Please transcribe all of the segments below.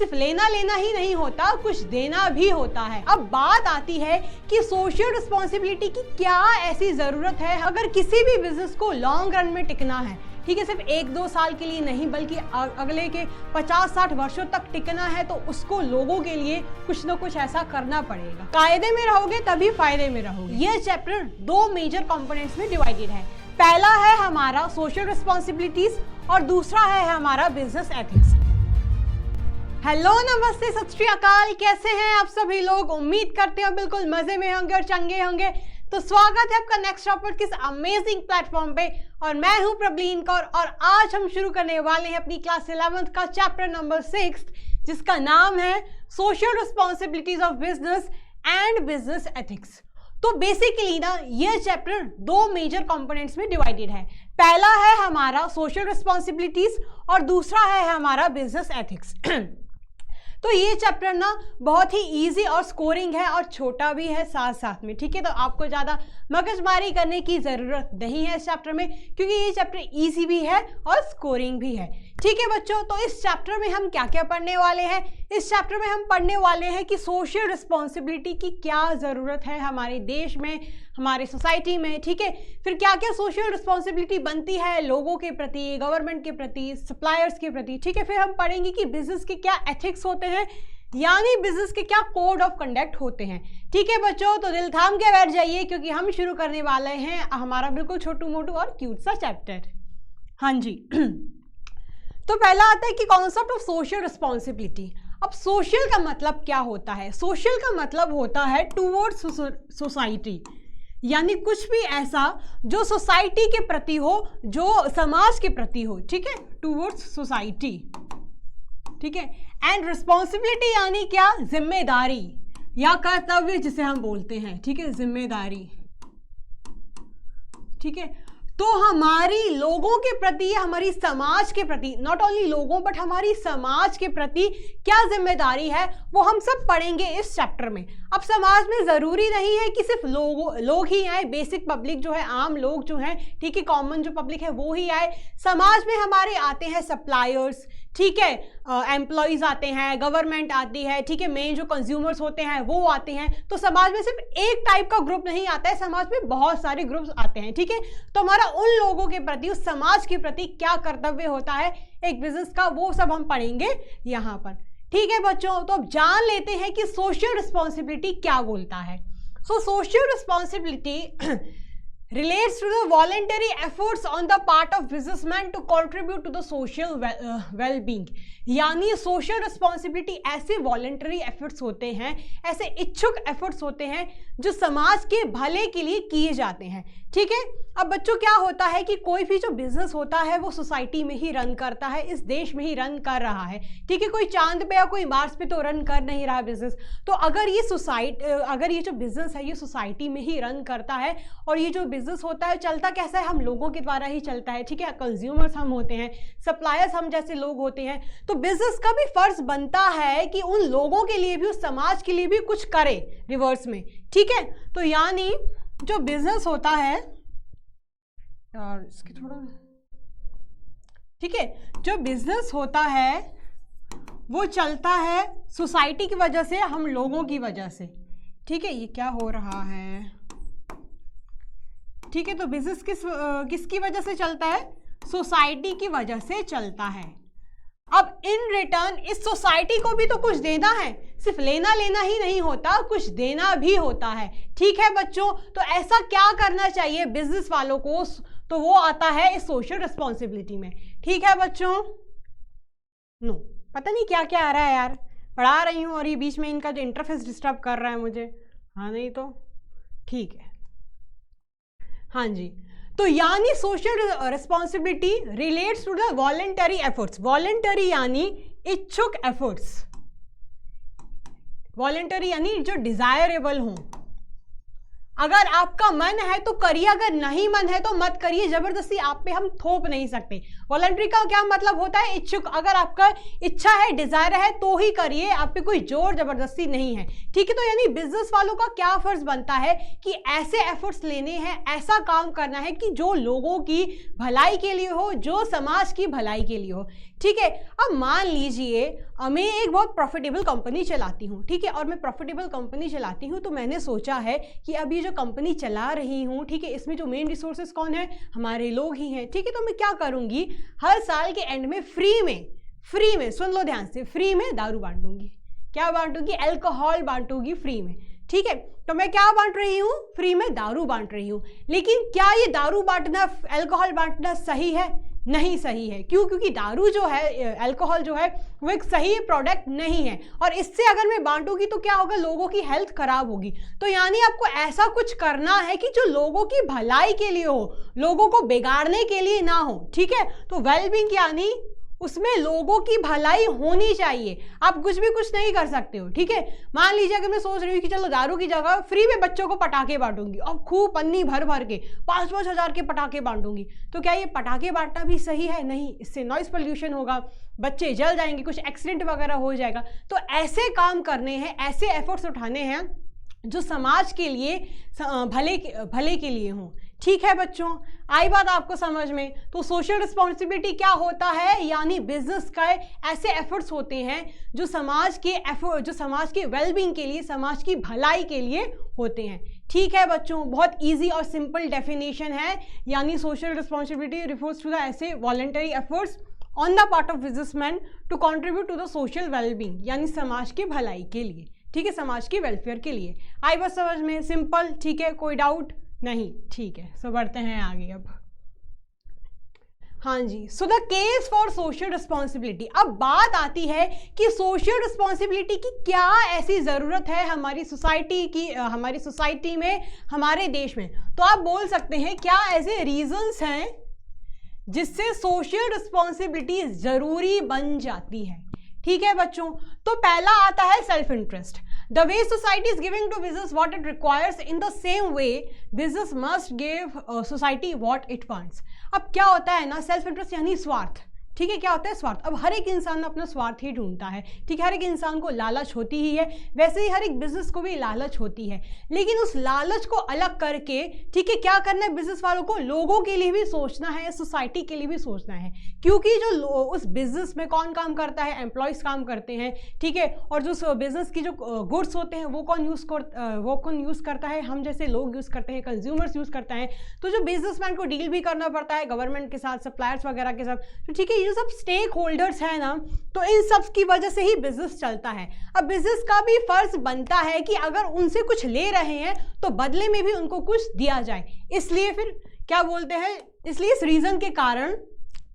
सिर्फ लेना लेना ही नहीं होता, कुछ देना भी होता है। अब बात आती है कि सोशल रिस्पॉन्सिबिलिटी की क्या ऐसी जरूरत है अगर किसी भी बिजनेस को लॉन्ग रन में टिकना है, ठीक है, सिर्फ 1-2 साल के लिए नहीं बल्कि अगले के 50-60 वर्षों तक टिकना है, तो उसको लोगों के लिए कुछ ना कुछ ऐसा करना पड़ेगा। कायदे में रहोगे तभी फायदे में रहोगे। ये चैप्टर 2 मेजर कंपोनेंट्स में डिवाइडेड है। पहला है हमारा सोशल रिस्पॉन्सिबिलिटीज और दूसरा है हमारा बिजनेस एथिक्स। हेलो, नमस्ते, सत श्री अकाल, कैसे हैं आप सभी लोग? उम्मीद करते हो बिल्कुल मजे में होंगे और चंगे होंगे। तो स्वागत है आपका नेक्स्ट टॉपिक किस अमेजिंग प्लेटफॉर्म पे, और मैं हूं प्रबलीन कौर, और आज हम शुरू करने वाले हैं अपनी क्लास 11th का चैप्टर नंबर 6, जिसका नाम है social responsibilities of business and business ethics. तो बेसिकली ना ये चैप्टर 2 मेजर कंपोनेंट्स में डिवाइडेड है। पहला है हमारा सोशल रिस्पॉन्सिबिलिटीज और दूसरा है हमारा बिजनेस एथिक्स। तो ये चैप्टर ना बहुत ही इजी और स्कोरिंग है और छोटा भी है साथ साथ में, ठीक है। तो आपको ज़्यादा मगजमारी करने की ज़रूरत नहीं है इस चैप्टर में, क्योंकि ये चैप्टर इजी भी है और स्कोरिंग भी है, ठीक है बच्चों। तो इस चैप्टर में हम क्या क्या पढ़ने वाले हैं? इस चैप्टर में हम पढ़ने वाले हैं कि सोशल रिस्पॉन्सिबिलिटी की क्या ज़रूरत है हमारे देश में, हमारे सोसाइटी में, ठीक है। फिर क्या क्या सोशल रिस्पॉन्सिबिलिटी बनती है लोगों के प्रति, गवर्नमेंट के प्रति, सप्लायर्स के प्रति, ठीक है। फिर हम पढ़ेंगे कि बिजनेस के क्या एथिक्स होते हैं, यानी बिजनेस के क्या कोड ऑफ कंडक्ट होते हैं, ठीक है बच्चों। तो दिल थाम के बैठ जाइए, क्योंकि हम शुरू करने वाले हैं हमारा बिल्कुल छोटू मोटू और क्यूट सा चैप्टर। हाँ जी। तो पहला आता है कि कॉन्सेप्ट ऑफ सोशल रिस्पॉन्सिबिलिटी। अब सोशल का मतलब क्या होता है? सोशल का मतलब होता है टूवर्ड्स सोसाइटी, यानी कुछ भी ऐसा जो सोसाइटी के प्रति हो, जो समाज के प्रति हो, ठीक है, टूवर्ड्स सोसाइटी, ठीक है। एंड रिस्पॉन्सिबिलिटी यानी क्या? जिम्मेदारी या कर्तव्य जिसे हम बोलते हैं, ठीक है, जिम्मेदारी, ठीक है। तो हमारी लोगों के प्रति, हमारी समाज के प्रति, नॉट ओनली लोगों बट हमारी समाज के प्रति क्या जिम्मेदारी है, वो हम सब पढ़ेंगे इस चैप्टर में। अब समाज में ज़रूरी नहीं है कि सिर्फ लोग ही आए, बेसिक पब्लिक जो है, आम लोग जो हैं, ठीक है, कॉमन जो पब्लिक है वो ही आए। समाज में हमारे आते हैं सप्लायर्स, ठीक है, एम्प्लॉयज़ आते हैं, गवर्नमेंट आती है, ठीक है, मेन जो कंज्यूमर्स होते हैं वो आते हैं। तो समाज में सिर्फ एक टाइप का ग्रुप नहीं आता है, समाज में बहुत सारे ग्रुप्स आते हैं, ठीक है। तो हमारा उन लोगों के प्रति, उस समाज के प्रति क्या कर्तव्य होता है एक बिजनेस का, वो सब हम पढ़ेंगे यहाँ पर, ठीक है बच्चों। तो अब जान लेते हैं कि सोशल रिस्पॉन्सिबिलिटी क्या बोलता है। So social responsibility relates to the voluntary efforts on the part of businessman to contribute to the social well-being। यानी सोशल रिस्पॉन्सिबिलिटी ऐसे वॉलंटरी एफर्ट्स होते हैं, ऐसे इच्छुक एफर्ट्स होते हैं जो समाज के भले के लिए किए जाते हैं, ठीक है। अब बच्चों क्या होता है कि कोई भी जो बिजनेस होता है वो सोसाइटी में ही रन करता है, इस देश में ही रन कर रहा है, ठीक है। कोई चांद पे या कोई मार्स पे तो रन कर नहीं रहा बिजनेस। तो अगर ये जो बिजनेस है ये सोसाइटी में ही रन करता है, और ये जो बिजनेस होता है चलता कैसा है? हम लोगों के द्वारा ही चलता है, ठीक है। कंज्यूमर्स हम होते हैं, सप्लायर्स हम जैसे लोग होते हैं। तो बिजनेस का भी फर्ज बनता है कि उन लोगों के लिए भी, उस समाज के लिए भी कुछ करे रिवर्स में, ठीक है। तो यानी जो बिजनेस होता है, यार इसकी थोड़ा, ठीक है, जो बिजनेस होता है वो चलता है सोसाइटी की वजह से, हम लोगों की वजह से, ठीक है। ये क्या हो रहा है, ठीक है। तो बिजनेस किसकी वजह से चलता है? सोसाइटी की वजह से चलता है। अब इन रिटर्न इस सोसाइटी को भी तो कुछ देना है, सिर्फ लेना लेना ही नहीं होता, कुछ देना भी होता है, ठीक है बच्चों। तो ऐसा क्या करना चाहिए बिजनेस वालों को? तो वो आता है इस सोशल रिस्पॉन्सिबिलिटी में, ठीक है बच्चों। नो, पता नहीं क्या क्या आ रहा है यार, पढ़ा रही हूँ और ये बीच में इनका जो इंटरफेस डिस्टर्ब कर रहा है मुझे। हाँ नहीं तो ठीक है, हाँ जी। तो यानी social responsibility relates to the voluntary efforts. Voluntary यानी इच्छुक एफर्ट्स, वॉलंटरी यानी जो डिजायरेबल हों। अगर आपका मन है तो करिए, अगर नहीं मन है तो मत करिए, जबरदस्ती आप पे हम थोप नहीं सकते। वॉलंटरी का क्या मतलब होता है? इच्छुक, अगर आपका इच्छा है, डिजायर है तो ही करिए, आप पे कोई जोर जबरदस्ती नहीं है, ठीक है। तो यानी बिजनेस वालों का क्या फर्ज बनता है कि ऐसे एफर्ट्स लेने हैं, ऐसा काम करना है कि जो लोगों की भलाई के लिए हो, जो समाज की भलाई के लिए हो, ठीक है। अब मान लीजिए मैं एक बहुत प्रॉफिटेबल कंपनी चलाती हूँ, ठीक है, और मैं प्रॉफिटेबल कंपनी चलाती हूँ तो मैंने सोचा है कि अब ये जो कंपनी चला रही हूँ, ठीक है, इसमें जो मेन रिसोर्सेज कौन है? हमारे लोग ही हैं, ठीक है। तो मैं क्या करूँगी, हर साल के एंड में फ्री में सुन लो ध्यान से, फ्री में दारू बांटूंगी। क्या बांटूंगी? अल्कोहल बांटूंगी फ्री में, ठीक है। तो मैं क्या बांट रही हूँ? फ्री में दारू बांट रही हूँ। लेकिन क्या ये दारू बांटना, अल्कोहल बांटना सही है? नहीं सही है। क्यों? क्योंकि दारू जो है, अल्कोहल जो है, वो एक सही प्रोडक्ट नहीं है, और इससे अगर मैं बांटूंगी तो क्या होगा? लोगों की हेल्थ खराब होगी। तो यानी आपको ऐसा कुछ करना है कि जो लोगों की भलाई के लिए हो, लोगों को बिगाड़ने के लिए ना हो, ठीक है। तो वेलबींग यानी उसमें लोगों की भलाई होनी चाहिए, आप कुछ भी कुछ नहीं कर सकते हो, ठीक है। मान लीजिए अगर मैं सोच रही हूँ कि चलो दारू की जगह फ्री में बच्चों को पटाखे बांटूंगी, और खूब पन्नी भर भर के 5-5 हज़ार के पटाखे बांटूंगी, तो क्या ये पटाखे बांटना भी सही है? नहीं, इससे नॉइस पोल्यूशन होगा, बच्चे जल जाएंगे, कुछ एक्सीडेंट वगैरह हो जाएगा। तो ऐसे काम करने हैं, ऐसे एफर्ट्स उठाने हैं जो समाज के लिए भले के लिए हों, ठीक है बच्चों। आई बात आपको समझ में? तो सोशल रिस्पॉन्सिबिलिटी क्या होता है? यानी बिजनेस का ऐसे एफर्ट्स होते हैं जो समाज के वेलबींग के लिए, समाज की भलाई के लिए होते हैं, ठीक है बच्चों। बहुत इजी और सिंपल डेफिनेशन है, यानी social responsibility refers to the ऐसे voluntary efforts on the part of businessman to contribute to the social wellbeing, यानी समाज की भलाई के लिए, ठीक है, समाज की वेलफेयर के लिए। आई बात समझ में? सिंपल, ठीक है, कोई डाउट नहीं, ठीक है। सो बढ़ते हैं आगे अब। हाँ जी, so the case for social responsibility. अब बात आती है कि सोशल रिस्पॉन्सिबिलिटी की क्या ऐसी ज़रूरत है हमारी सोसाइटी में, हमारे देश में। तो आप बोल सकते हैं क्या ऐसे रीजंस हैं जिससे सोशल रिस्पॉन्सिबिलिटी ज़रूरी बन जाती है, ठीक है बच्चों। तो पहला आता है self interest. The way society is giving to business what it requires, in the same way business must give society what it wants. अब क्या होता है ना, सेल्फ इंटरेस्ट यानी स्वार्थ, ठीक है। क्या होता है? स्वार्थ। अब हर एक इंसान अपना स्वार्थ ही ढूंढता है, ठीक है। हर एक इंसान को लालच होती ही है, वैसे ही हर एक बिजनेस को भी लालच होती है। लेकिन उस लालच को अलग करके, ठीक है, क्या करना है बिजनेस वालों को? लोगों के लिए भी सोचना है, सोसाइटी के लिए भी सोचना है। क्योंकि जो उस बिजनेस में कौन काम करता है? एम्प्लॉयज़ काम करते हैं, ठीक है। और जो बिजनेस की जो गुड्स होते हैं वो कौन यूज़ करता है? हम जैसे लोग यूज़ करते हैं, कंज्यूमर्स यूज़ करते हैं। तो जो बिजनेसमैन को डील भी करना पड़ता है गवर्नमेंट के साथ, सप्लायर्स वगैरह के साथ, तो ठीक है, ये सब स्टेक होल्डर्स है ना, तो इन सब की वजह से ही बिजनेस चलता है। अब बिजनेस का भी फर्ज बनता है कि अगर उनसे कुछ ले रहे हैं तो बदले में भी उनको कुछ दिया जाए। इसलिए फिर क्या बोलते हैं, इसलिए इस रीजन के कारण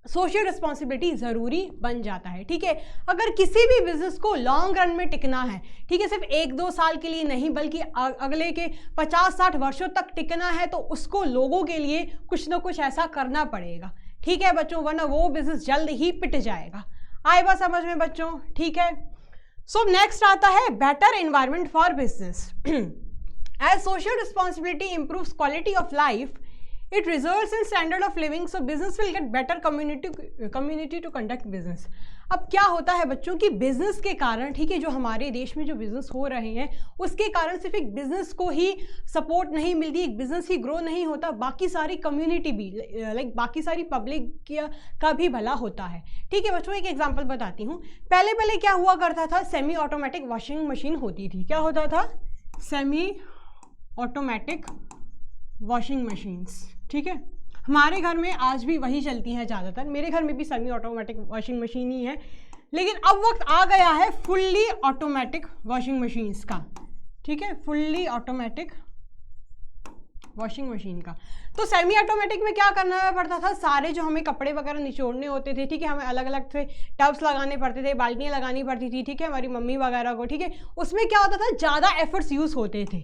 सोशल रिस्पॉन्सिबिलिटी ज़रूरी बन जाता है, ठीक है। अगर किसी भी बिजनेस को लॉन्ग रन में टिकना है, ठीक है, सिर्फ 1-2 साल के लिए नहीं बल्कि अगले के 50-60 वर्षों तक टिकना है, तो उसको लोगों के लिए कुछ ना कुछ ऐसा करना पड़ेगा, ठीक है बच्चों, वरना वो बिजनेस जल्द ही पिट जाएगा। आए बात समझ में बच्चों, ठीक है। सो नेक्स्ट आता है better environment for business. As social responsibility improves quality of life, it results in standard of living, so business will get better community to conduct business. अब क्या होता है बच्चों की बिजनेस के कारण, ठीक है, जो हमारे देश में जो बिजनेस हो रहे हैं उसके कारण सिर्फ एक बिजनेस को ही सपोर्ट नहीं मिलती, एक बिजनेस ही ग्रो नहीं होता, बाकी सारी कम्युनिटी भी, बाकी सारी पब्लिक का भी भला होता है, ठीक है बच्चों। एक एग्जांपल बताती हूँ। पहले क्या हुआ करता था, सेमी ऑटोमेटिक वॉशिंग मशीन होती थी। क्या होता था? सेमी ऑटोमेटिक वॉशिंग मशीन्स, ठीक है। हमारे घर में आज भी वही चलती हैं ज़्यादातर, मेरे घर में भी सेमी ऑटोमेटिक वॉशिंग मशीन ही है। लेकिन अब वक्त आ गया है फुल्ली ऑटोमेटिक वॉशिंग मशीन्स का, ठीक है, फुल्ली ऑटोमेटिक वॉशिंग मशीन का। तो सेमी ऑटोमेटिक में क्या करना पड़ता था, सारे जो हमें कपड़े वगैरह निचोड़ने होते थे, ठीक है, हमें अलग अलग से टब्स लगाने पड़ते थे, बाल्टियाँ लगानी पड़ती थी, ठीक है, हमारी मम्मी वगैरह को, ठीक है, उसमें क्या होता था, ज़्यादा एफर्ट्स यूज़ होते थे।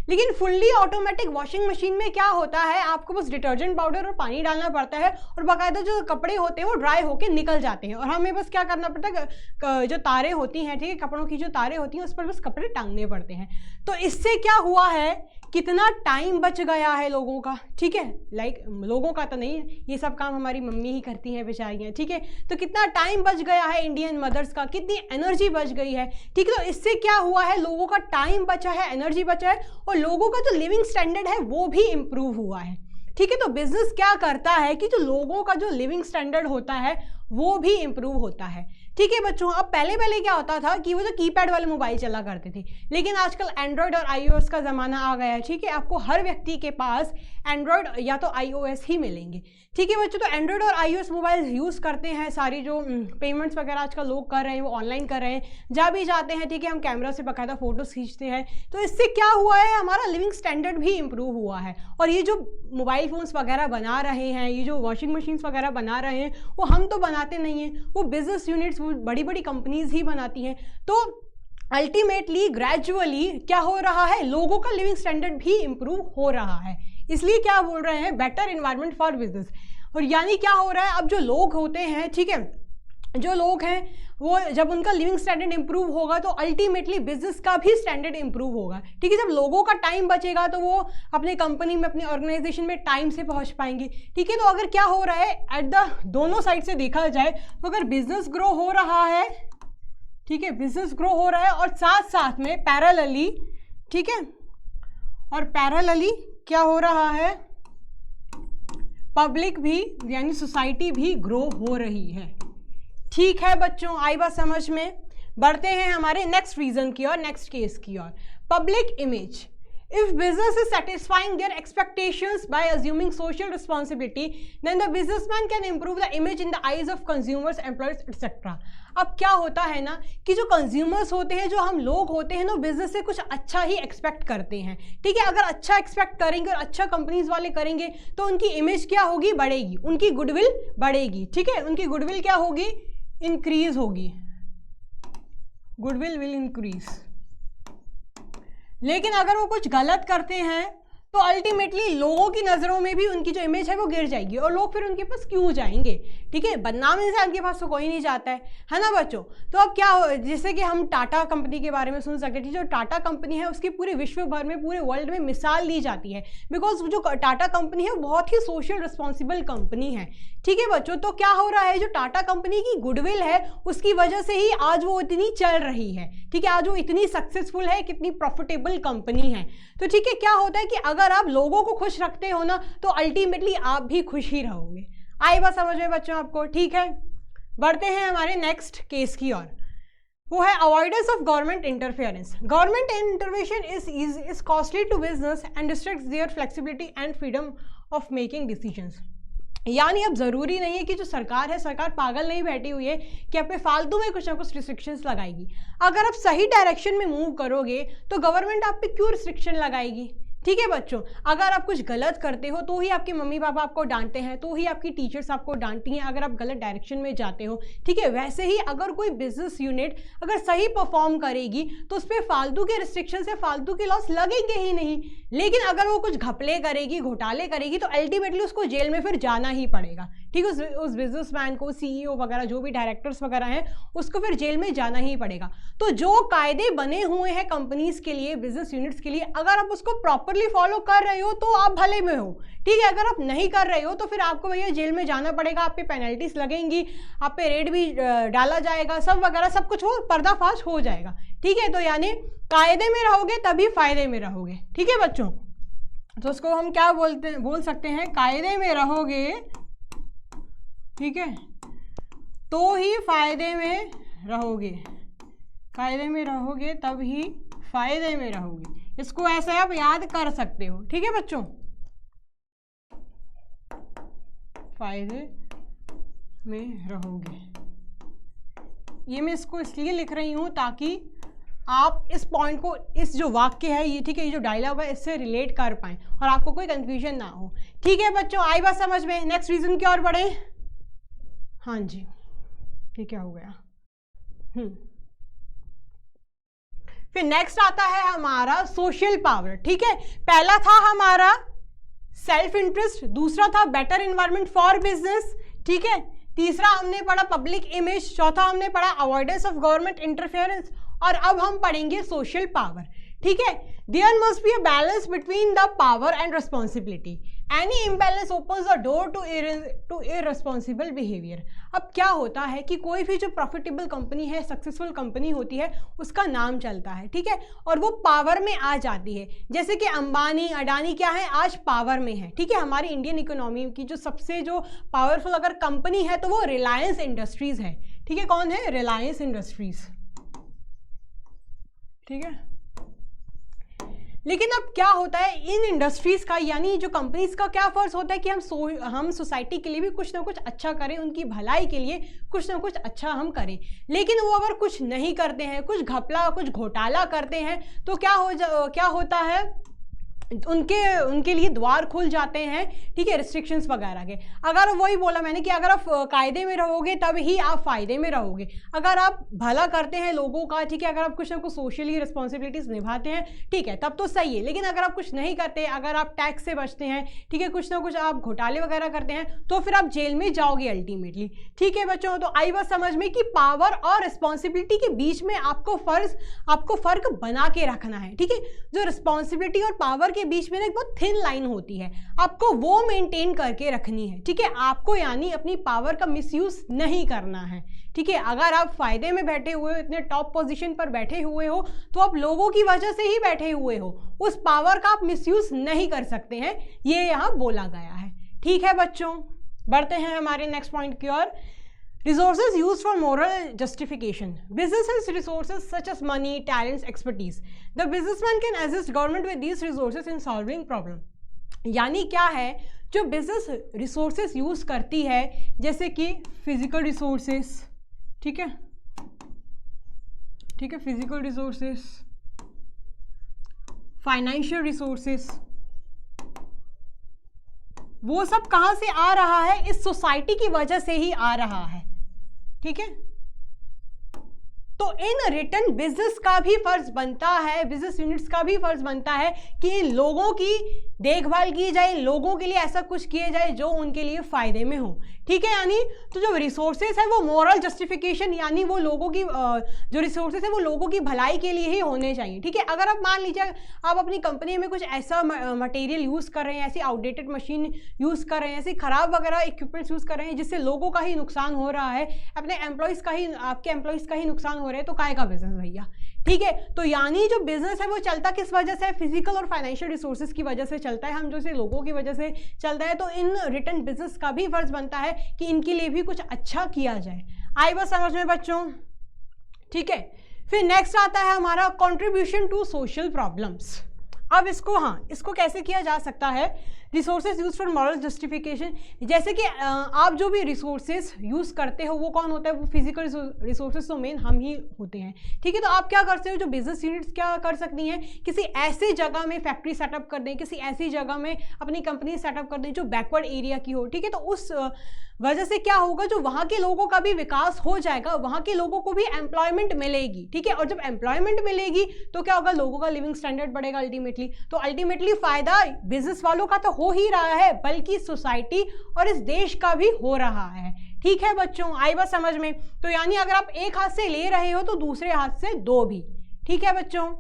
लेकिन फुल्ली ऑटोमेटिक वॉशिंग मशीन में क्या होता है, आपको बस डिटर्जेंट पाउडर और पानी डालना पड़ता है और बाकायदा जो कपड़े होते हैं वो ड्राई होके निकल जाते हैं और हमें बस क्या करना पड़ता है, जो तारें होती हैं, ठीक है, कपड़ों की जो तारें होती हैं उस पर बस कपड़े टांगने पड़ते हैं। तो इससे क्या हुआ है, कितना टाइम बच गया है लोगों का, ठीक है, लोगों का तो नहीं, ये सब काम हमारी मम्मी ही करती हैं बेचारियाँ, ठीक है, तो कितना टाइम बच गया है इंडियन मदर्स का, कितनी एनर्जी बच गई है, ठीक है। तो इससे क्या हुआ है, लोगों का टाइम बचा है, एनर्जी बचा है और लोगों का जो लिविंग स्टैंडर्ड है वो भी इम्प्रूव हुआ है, ठीक है। तो बिजनेस क्या करता है कि जो लोगों का जो लिविंग स्टैंडर्ड होता है वो भी इम्प्रूव होता है, ठीक है बच्चों। अब पहले क्या होता था कि वो जो कीपैड वाले मोबाइल चला करते थे, लेकिन आजकल एंड्रॉयड और iOS का ज़माना आ गया है, ठीक है, आपको हर व्यक्ति के पास एंड्रॉयड या तो iOS ही मिलेंगे, ठीक है बच्चों। तो एंड्रॉयड और iOS मोबाइल यूज़ करते हैं, सारी जो पेमेंट्स वगैरह आजकल लोग कर रहे हैं वो ऑनलाइन कर रहे हैं, जहाँ भी जाते हैं, ठीक है, हम कैमरा से बाकायदा फ़ोटोज़ खींचते हैं। तो इससे क्या हुआ है, हमारा लिविंग स्टैंडर्ड भी इम्प्रूव हुआ है। और ये जो मोबाइल फ़ोन्स वगैरह बना रहे हैं, ये जो वॉशिंग मशीन्स वगैरह बना रहे हैं, वो हम तो बनाते नहीं हैं, वो बिजनेस यूनिट्स, वो बड़ी बड़ी कंपनीज ही बनाती हैं। तो अल्टीमेटली ग्रेजुअली क्या हो रहा है, लोगों का लिविंग स्टैंडर्ड भी इम्प्रूव हो रहा है। इसलिए क्या बोल रहे हैं, बेटर इन्वायरमेंट फॉर बिजनेस। और यानी क्या हो रहा है, अब जो लोग होते हैं, ठीक है, जो लोग हैं वो जब उनका लिविंग स्टैंडर्ड इंप्रूव होगा तो अल्टीमेटली बिजनेस का भी स्टैंडर्ड इंप्रूव होगा, ठीक है। जब लोगों का टाइम बचेगा तो वो अपने कंपनी में, अपनी ऑर्गेनाइजेशन में टाइम से पहुंच पाएंगे, ठीक है। तो अगर क्या हो रहा है, एट द दोनों साइड से देखा जाए तो अगर बिजनेस ग्रो हो रहा है, ठीक है, बिजनेस ग्रो हो रहा है और साथ साथ में पैरेलली, ठीक है, और पैरेलली क्या हो रहा है, पब्लिक भी यानी सोसाइटी भी ग्रो हो रही है, ठीक है बच्चों। आई बात समझ में। बढ़ते हैं हमारे नेक्स्ट रीजन की और नेक्स्ट केस की ओर, public image. If business is satisfying their expectations by assuming social responsibility, then the businessman can improve the image in the eyes of consumers, employees, etc. अब क्या होता है ना कि जो कंज्यूमर्स होते हैं, जो हम लोग होते हैं ना, बिजनेस से कुछ अच्छा ही एक्सपेक्ट करते हैं, ठीक है। अगर अच्छा एक्सपेक्ट करेंगे और अच्छा कंपनीज वाले करेंगे तो उनकी इमेज क्या होगी, बढ़ेगी, उनकी गुडविल बढ़ेगी, ठीक है, उनकी गुडविल क्या होगी, इंक्रीज होगी, गुडविल विल इंक्रीज। लेकिन अगर वो कुछ गलत करते हैं तो अल्टीमेटली लोगों की नज़रों में भी उनकी जो इमेज है वो गिर जाएगी और लोग फिर उनके पास क्यों जाएंगे, ठीक है। बदनाम इंसान के पास तो कोई नहीं जाता है ना बच्चों। तो अब क्या हो, जैसे कि हम टाटा कंपनी के बारे में सुन सकते हैं, जो टाटा कंपनी है उसकी पूरे विश्व भर में, पूरे वर्ल्ड में मिसाल ली जाती है, बिकॉज जो टाटा कंपनी है वो बहुत ही सोशल रिस्पॉन्सिबल कंपनी है, ठीक है बच्चों। तो क्या हो रहा है, जो टाटा कंपनी की गुडविल है उसकी वजह से ही आज वो इतनी चल रही है, ठीक है, आज वो इतनी सक्सेसफुल है, कितनी प्रॉफिटेबल कंपनी है। तो ठीक है, क्या होता है कि अगर आप लोगों को खुश रखते हो ना तो अल्टीमेटली आप भी खुश ही रहोगे। आई बात समझ में बच्चों आपको, ठीक है। बढ़ते हैं हमारे नेक्स्ट केस की ओर, वो है avoidance of government interference. Government intervention is costly to business and distracts their flexibility and freedom of making decisions. यानी अब ज़रूरी नहीं है कि जो सरकार है, सरकार पागल नहीं बैठी हुई है कि आप पे फालतू में कुछ ना कुछ रिस्ट्रिक्शंस लगाएगी। अगर आप सही डायरेक्शन में मूव करोगे तो गवर्नमेंट आप पे क्यों रिस्ट्रिक्शन लगाएगी, ठीक है बच्चों। अगर आप कुछ गलत करते हो तो ही आपके मम्मी पापा आपको डांटते हैं, तो ही आपकी टीचर्स आपको डांटती हैं अगर आप गलत डायरेक्शन में जाते हो, ठीक है। वैसे ही अगर कोई बिजनेस यूनिट अगर सही परफॉर्म करेगी तो उस पर फालतू के रिस्ट्रिक्शन से फालतू के लॉस लगेंगे ही नहीं। लेकिन अगर वो कुछ घपले करेगी, घोटाले करेगी तो अल्टीमेटली उसको जेल में फिर जाना ही पड़ेगा, ठीक है। उस बिजनेसमैन को, CEO वगैरह जो भी डायरेक्टर्स वगैरह हैं, उसको फिर जेल में जाना ही पड़ेगा। तो जो कायदे बने हुए हैं कंपनीज के लिए, बिजनेस यूनिट्स के लिए, अगर आप उसको प्रॉपरली फॉलो कर रहे हो तो आप भले में हो, ठीक है। अगर आप नहीं कर रहे हो तो फिर आपको भैया जेल में जाना पड़ेगा, आप पे पेनल्टीज लगेंगी, आप पे रेड भी डाला जाएगा, सब वगैरह सब कुछ वो पर्दाफाश हो जाएगा, ठीक है। तो यानी कायदे में रहोगे तभी फायदे में रहोगे, ठीक है बच्चों। तो उसको हम क्या बोल सकते हैं, कायदे में रहोगे, ठीक है, तो ही फायदे में रहोगे, कायदे में रहोगे तब ही फायदे में रहोगे। इसको ऐसे आप याद कर सकते हो, ठीक है बच्चों, फायदे में रहोगे। ये मैं इसको इसलिए लिख रही हूं ताकि आप इस पॉइंट को, इस जो वाक्य है ये, ठीक है, ये जो डायलॉग है इससे रिलेट कर पाएं और आपको कोई कंफ्यूजन ना हो। ठीक है बच्चों, आई बात समझ में। नेक्स्ट रीजन की ओर बढ़े। हाँ जी, ये क्या हो गया? फिर नेक्स्ट आता है हमारा सोशल पावर। ठीक है, पहला था हमारा सेल्फ इंटरेस्ट, दूसरा था बेटर एनवायरनमेंट फॉर बिजनेस, ठीक है, तीसरा हमने पढ़ा पब्लिक इमेज, चौथा हमने पढ़ा अवॉइडेंस ऑफ गवर्नमेंट इंटरफेरेंस, और अब हम पढ़ेंगे सोशल पावर। ठीक है, there must be a balance between the power and responsibility, any imbalance opens the door to irresponsible behaviour. अब क्या होता है कि कोई भी जो प्रॉफिटेबल कंपनी है, सक्सेसफुल कंपनी होती है, उसका नाम चलता है, ठीक है, और वो पावर में आ जाती है। जैसे कि अंबानी, अडानी क्या है, आज पावर में है। ठीक है, हमारी इंडियन इकोनॉमी की जो सबसे जो पावरफुल अगर कंपनी है तो वो रिलायंस इंडस्ट्रीज है। ठीक है, कौन है? रिलायंस इंडस्ट्रीज। ठीक है, लेकिन अब क्या होता है, इन इंडस्ट्रीज का यानी जो कंपनीज का क्या फर्ज होता है कि हम सोसाइटी के लिए भी कुछ ना कुछ अच्छा करें, उनकी भलाई के लिए कुछ ना कुछ अच्छा हम करें। लेकिन वो अगर कुछ नहीं करते हैं, कुछ घपला, कुछ घोटाला करते हैं, तो क्या होता है, उनके लिए द्वार खुल जाते हैं, ठीक है, रिस्ट्रिक्शंस वगैरह के। अगर वही बोला मैंने कि अगर आप कायदे में रहोगे तब ही आप फायदे में रहोगे। अगर आप भला करते हैं लोगों का, ठीक है, अगर आप कुछ ना कुछ सोशली रिस्पॉन्सिबिलिटीज निभाते हैं, ठीक है, तब तो सही है। लेकिन अगर आप कुछ नहीं करते, अगर आप टैक्स से बचते हैं, ठीक है, कुछ ना कुछ आप घोटाले वगैरह करते हैं, तो फिर आप जेल में जाओगे अल्टीमेटली। ठीक है बच्चों, तो आई बात समझ में कि पावर और रिस्पॉन्सिबिलिटी के बीच में आपको फर्क बना के रखना है। ठीक है, जो रिस्पॉन्सिबिलिटी और पावर के बीच में एक बहुत थिन लाइन होती है, आपको वो मेंटेन करके रखनी है। ठीक है, आपको यानी अपनी पावर का मिसयूज नहीं करना है। ठीक है, अगर आप फायदे में बैठे हुए हो, इतने टॉप पोजीशन पर बैठे हुए हो, तो आप लोगों की वजह से ही बैठे हुए हो, उस पावर का आप मिसयूज नहीं कर सकते हैं, ये यहाँ बोला गया है। ठीक है बच्चों, बढ़ते हैं हमारे नेक्स्ट पॉइंट की ओर। Resources used for moral justification. Business has resources such as money, talents, expertise. The businessman can assist government with these resources in solving problem. यानी क्या है, जो बिजनेस रिसोर्सेज यूज करती है, जैसे कि फिजिकल रिसोर्सेज, ठीक है, फिजिकल रिसोर्सेज, फाइनेंशियल रिसोर्सेज, वो सब कहाँ से आ रहा है? इस सोसाइटी की वजह से ही आ रहा है। ठीक है, तो इन रिटर्न बिजनेस का भी फर्ज बनता है, बिजनेस यूनिट्स का भी फर्ज बनता है कि लोगों की देखभाल की जाए, लोगों के लिए ऐसा कुछ किया जाए जो उनके लिए फायदे में हो। ठीक है, यानी तो जो रिसोर्सेज है वो मोरल जस्टिफिकेशन, यानी वो लोगों की जो रिसोर्सेज है वो लोगों की भलाई के लिए ही होने चाहिए। ठीक है, अगर आप मान लीजिए आप अपनी कंपनी में कुछ ऐसा मटेरियल यूज़ कर रहे हैं, ऐसी आउटडेटेड मशीन यूज़ कर रहे हैं, ऐसी खराब वगैरह इक्विपमेंट्स यूज़ कर रहे हैं जिससे लोगों का ही नुकसान हो रहा है, अपने एम्प्लॉयज़ का ही, आपके एम्प्लॉयज़ का ही नुकसान हो रहा है, तो काय का बिजनेस भैया। ठीक है, तो यानी जो बिजनेस है वो चलता किस वजह से है? फिजिकल और फाइनेंशियल रिसोर्सेज की वजह से चलता है, हम जैसे लोगों की वजह से चलता है। तो इन रिटर्न बिजनेस का भी फर्ज बनता है कि इनके लिए भी कुछ अच्छा किया जाए। आई बात समझ में बच्चों? ठीक है, फिर नेक्स्ट आता है हमारा कंट्रीब्यूशन टू सोशल प्रॉब्लम्स। अब इसको कैसे किया जा सकता है? Resources use for moral justification, जैसे कि आप जो भी रिसोर्सेज यूज़ करते हो वो कौन होता है? वो फिजिकल रिसोर्सेज तो मेन हम ही होते हैं। ठीक है, तो आप क्या करते हो, जो बिजनेस यूनिट्स क्या कर सकती हैं, किसी ऐसी जगह में फैक्ट्री सेटअप कर दें, किसी ऐसी जगह में अपनी कंपनी सेटअप कर दें जो बैकवर्ड एरिया की हो। ठीक है, तो उस वजह से क्या होगा, जो वहाँ के लोगों का भी विकास हो जाएगा, वहाँ के लोगों को भी एम्प्लॉयमेंट मिलेगी। ठीक है, और जब एम्प्लॉयमेंट मिलेगी तो क्या होगा, लोगों का लिविंग स्टैंडर्ड बढ़ेगा अल्टीमेटली। तो अल्टीमेटली फायदा बिजनेस वालों का तो हो ही रहा है, बल्कि सोसाइटी और इस देश का भी हो रहा है। ठीक है बच्चों, आई बात समझ में? तो यानी अगर आप एक हाथ से ले रहे हो तो दूसरे हाथ से दो भी। ठीक है बच्चों,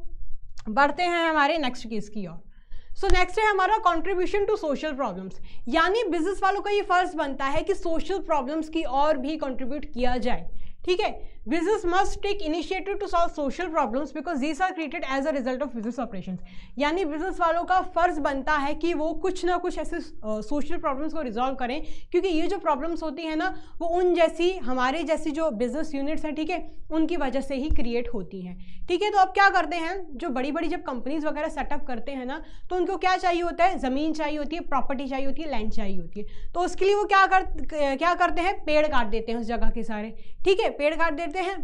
बढ़ते हैं हमारे नेक्स्ट केस की ओर। सो नेक्स्ट है हमारा कंट्रीब्यूशन टू सोशल प्रॉब्लम्स, यानी बिजनेस वालों का ये फर्ज बनता है कि सोशल प्रॉब्लम्स की ओर भी कंट्रीब्यूट किया जाए। ठीक है, business must take initiative to solve social problems because these are created as a result of business operations, यानी बिजनेस वालों का फर्ज बनता है कि वो कुछ ना कुछ ऐसे सोशल प्रॉब्लम्स को रिजॉल्व करें, क्योंकि ये जो प्रॉब्लम्स होती है ना वो उन जैसी हमारे जैसी जो बिजनेस यूनिट्स हैं, ठीक है, उनकी वजह से ही क्रिएट होती हैं। ठीक है, तो अब क्या करते हैं, जो बड़ी बड़ी जब कंपनीज वगैरह सेटअप करते हैं ना, तो उनको क्या चाहिए होता है? ज़मीन चाहिए होती है, प्रॉपर्टी चाहिए होती है, लैंड चाहिए होती है। तो उसके लिए वो क्या करते हैं? पेड़ काट देते हैं उस जगह के सारे। ठीक है, पेड़ काट देते हैं,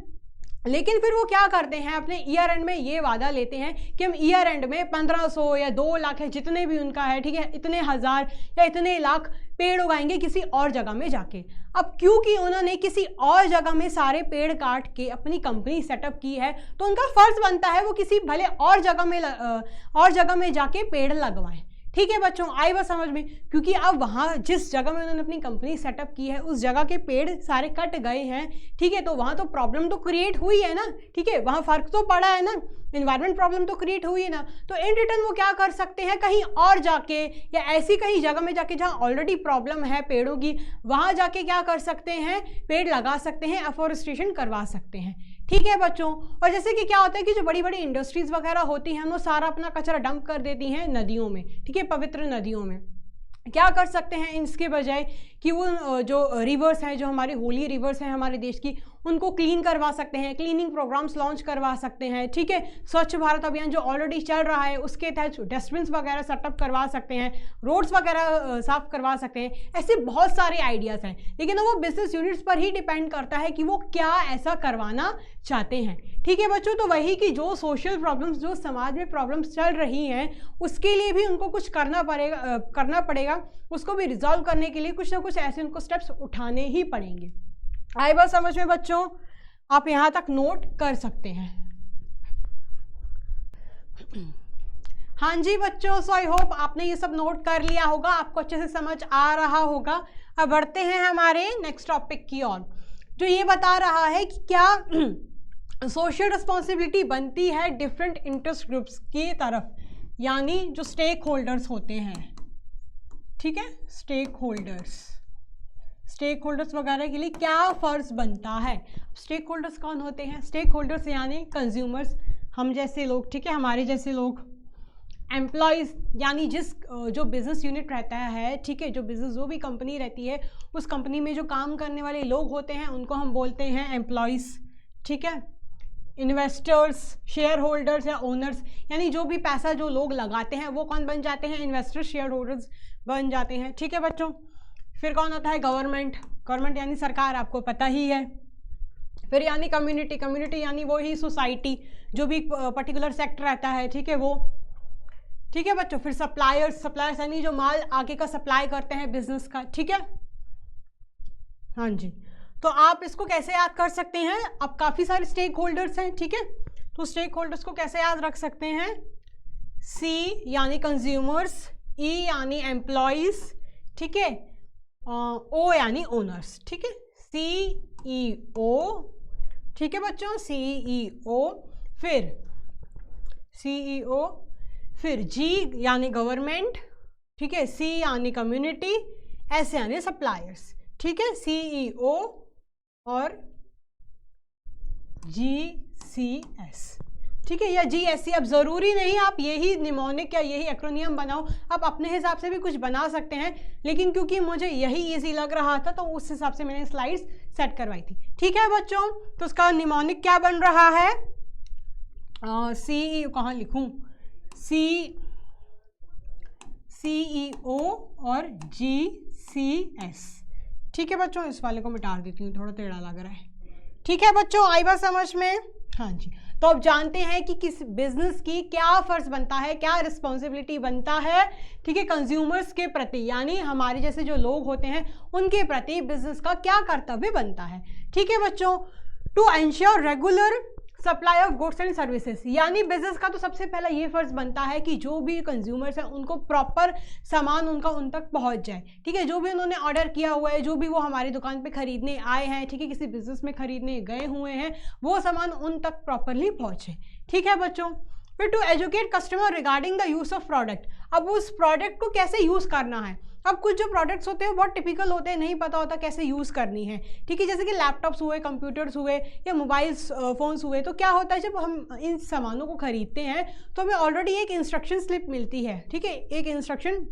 लेकिन फिर वो क्या करते हैं, अपने ईयर एंड में ये वादा लेते हैं कि हम ईयर एंड में 1500 या 2 लाख है, जितने भी उनका है, ठीक है, इतने हज़ार या इतने लाख पेड़ उगाएंगे किसी और जगह में जाके। अब क्योंकि उन्होंने किसी और जगह में सारे पेड़ काट के अपनी कंपनी सेटअप की है, तो उनका फर्ज बनता है वो किसी भले और जगह में जाके पेड़ लगवाएं। ठीक है बच्चों, आई बात समझ में? क्योंकि अब वहाँ जिस जगह में उन्होंने अपनी कंपनी सेटअप की है उस जगह के पेड़ सारे कट गए हैं, ठीक है, तो वहाँ तो प्रॉब्लम तो क्रिएट हुई है ना, ठीक है, वहाँ फर्क तो पड़ा है ना, इन्वायरमेंट प्रॉब्लम तो क्रिएट हुई है ना। तो इन रिटर्न वो क्या कर सकते हैं, कहीं और जाके या ऐसी कहीं जगह में जाके जहाँ ऑलरेडी प्रॉब्लम है पेड़ों की, वहाँ जाके क्या कर सकते हैं, पेड़ लगा सकते हैं, एफॉरेस्टेशन करवा सकते हैं। ठीक है बच्चों, और जैसे कि क्या होता है कि जो बड़ी बड़ी इंडस्ट्रीज वगैरह होती हैं वो सारा अपना कचरा डंप कर देती हैं नदियों में, ठीक है, पवित्र नदियों में। क्या कर सकते हैं इसके बजाय कि वो जो रिवर्स हैं, जो हमारी होली रिवर्स हैं हमारे देश की, उनको क्लीन करवा सकते हैं, क्लीनिंग प्रोग्राम्स लॉन्च करवा सकते हैं, ठीक है, स्वच्छ भारत अभियान जो ऑलरेडी चल रहा है उसके तहत डस्टबिन वगैरह सेटअप करवा सकते हैं, रोड्स वगैरह साफ करवा सकते हैं। ऐसे बहुत सारे आइडियाज़ हैं, लेकिन वो बिजनेस यूनिट्स पर ही डिपेंड करता है कि वो क्या ऐसा करवाना चाहते हैं। ठीक है बच्चों, तो वही कि जो सोशल प्रॉब्लम्स, जो समाज में प्रॉब्लम्स चल रही हैं, उसके लिए भी उनको कुछ करना पड़ेगा, उसको भी रिजॉल्व करने के लिए कुछ ना कुछ ऐसे उनको स्टेप्स उठाने ही पड़ेंगे। आई बात समझ में बच्चों? आप यहाँ तक नोट कर सकते हैं। हाँ जी बच्चों, सो आई होप आपने ये सब नोट कर लिया होगा, आपको अच्छे से समझ आ रहा होगा। अब बढ़ते हैं हमारे नेक्स्ट टॉपिक की ओर, जो ये बता रहा है कि क्या सोशल रिस्पॉन्सिबिलिटी बनती है डिफरेंट इंटरेस्ट ग्रुप्स की तरफ, यानी जो स्टेक होल्डर्स होते हैं, ठीक है, स्टेक होल्डर्स वगैरह के लिए क्या फ़र्ज बनता है। स्टेक होल्डर्स कौन होते हैं? स्टेक होल्डर्स यानी कंज्यूमर्स, हम जैसे लोग, ठीक है, हमारे जैसे लोग। एम्प्लॉयज़ यानी जो बिज़नेस यूनिट रहता है, ठीक है, जो भी कंपनी रहती है, उस कंपनी में जो काम करने वाले लोग होते हैं उनको हम बोलते हैं एम्प्लॉयज़, ठीक है। इन्वेस्टर्स, शेयर होल्डर्स या ओनर्स, यानी जो भी पैसा जो लोग लगाते हैं वो कौन बन जाते हैं? इन्वेस्टर्स, शेयर होल्डर्स बन जाते हैं। ठीक है बच्चों, फिर कौन होता है? गवर्नमेंट यानी सरकार, आपको पता ही है। फिर यानी कम्युनिटी यानी वो ही सोसाइटी, जो भी पर्टिकुलर सेक्टर रहता है, ठीक है, वो। ठीक है बच्चों, फिर सप्लायर्स यानी जो माल आगे का सप्लाई करते हैं बिजनेस का, ठीक है। हाँ जी, तो आप इसको कैसे याद कर सकते हैं? अब काफ़ी सारे स्टेक होल्डर्स हैं, ठीक है, तो स्टेक होल्डर्स को कैसे याद रख सकते हैं? C यानी कंज्यूमर्स, E यानी एम्प्लॉयज़, ठीक है, O यानी ओनर्स, ठीक है, CEO, ठीक है बच्चों, CEO, फिर CEO, फिर G यानी गवर्नमेंट, ठीक है, C यानी कम्युनिटी, S यानी सप्लायर्स, ठीक है, CEO और GCS, ठीक है, या GSC। अब ज़रूरी नहीं आप यही निमोनिक या यही एक्रोनियम बनाओ, आप अपने हिसाब से भी कुछ बना सकते हैं, लेकिन क्योंकि मुझे यही ईजी लग रहा था तो उस हिसाब से मैंने स्लाइड्स सेट करवाई थी। ठीक है बच्चों, तो उसका निमोनिक क्या बन रहा है? CEO कहाँ लिखूँ? CEO और GCS। ठीक है बच्चों, इस वाले को मिटा देती हूँ, थोड़ा टेढ़ा लग रहा है। ठीक है बच्चों, आई बात समझ में? हाँ जी, तो अब जानते हैं कि किस बिजनेस की क्या फ़र्ज बनता है, क्या रिस्पॉन्सिबिलिटी बनता है, ठीक है, कंज्यूमर्स के प्रति, यानी हमारे जैसे जो लोग होते हैं उनके प्रति बिजनेस का क्या कर्तव्य बनता है। ठीक है बच्चों, to ensure regular supply of goods and services, यानी बिजनेस का तो सबसे पहला ये फर्ज बनता है कि जो भी कंज्यूमर्स हैं उनको प्रॉपर सामान उन तक पहुंच जाए। ठीक है, जो भी उन्होंने ऑर्डर किया हुआ है, जो भी वो हमारी दुकान पे खरीदने आए हैं, ठीक है, किसी बिजनेस में खरीदने गए हुए हैं, वो सामान उन तक प्रॉपरली पहुंचे। ठीक है बच्चों, फिर to educate customer regarding the use of product, अब उस प्रोडक्ट को कैसे यूज़ करना है। अब कुछ जो प्रोडक्ट्स होते हैं बहुत टिपिकल होते हैं, नहीं पता होता कैसे यूज़ करनी है। ठीक है, जैसे कि लैपटॉप्स हुए, कंप्यूटर्स हुए या मोबाइल्स फ़ोन्स हुए, तो क्या होता है जब हम इन सामानों को ख़रीदते हैं तो हमें ऑलरेडी एक इंस्ट्रक्शन स्लिप मिलती है। ठीक है, एक इंस्ट्रक्शन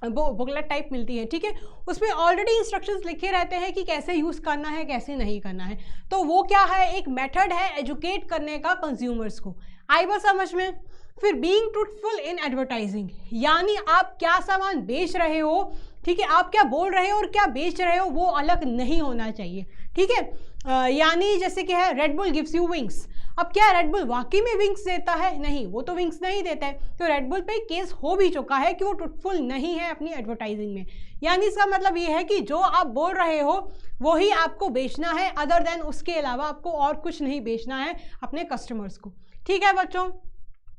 बुकलेट टाइप मिलती है। ठीक है, उसमें ऑलरेडी इंस्ट्रक्शंस लिखे रहते हैं कि कैसे यूज़ करना है, कैसे नहीं करना है। तो वो क्या है, एक मेथड है एजुकेट करने का कंज्यूमर्स को। आई बात समझ में? फिर बीइंग ट्रूथफुल इन एडवर्टाइजिंग, यानी आप क्या सामान बेच रहे हो, ठीक है, आप क्या बोल रहे हो और क्या बेच रहे हो वो अलग नहीं होना चाहिए। ठीक है, यानी जैसे कि है red bull gives you wings. अब क्या रेड बुल वाकई में विंग्स देता है? नहीं, वो तो विंग्स नहीं देता है। तो रेड बुल पे केस हो भी चुका है कि वो ट्रूथफुल नहीं है अपनी एडवर्टाइजिंग में। यानी इसका मतलब ये है कि जो आप बोल रहे हो वो ही आपको बेचना है, अदर देन उसके अलावा आपको और कुछ नहीं बेचना है अपने कस्टमर्स को। ठीक है बच्चों।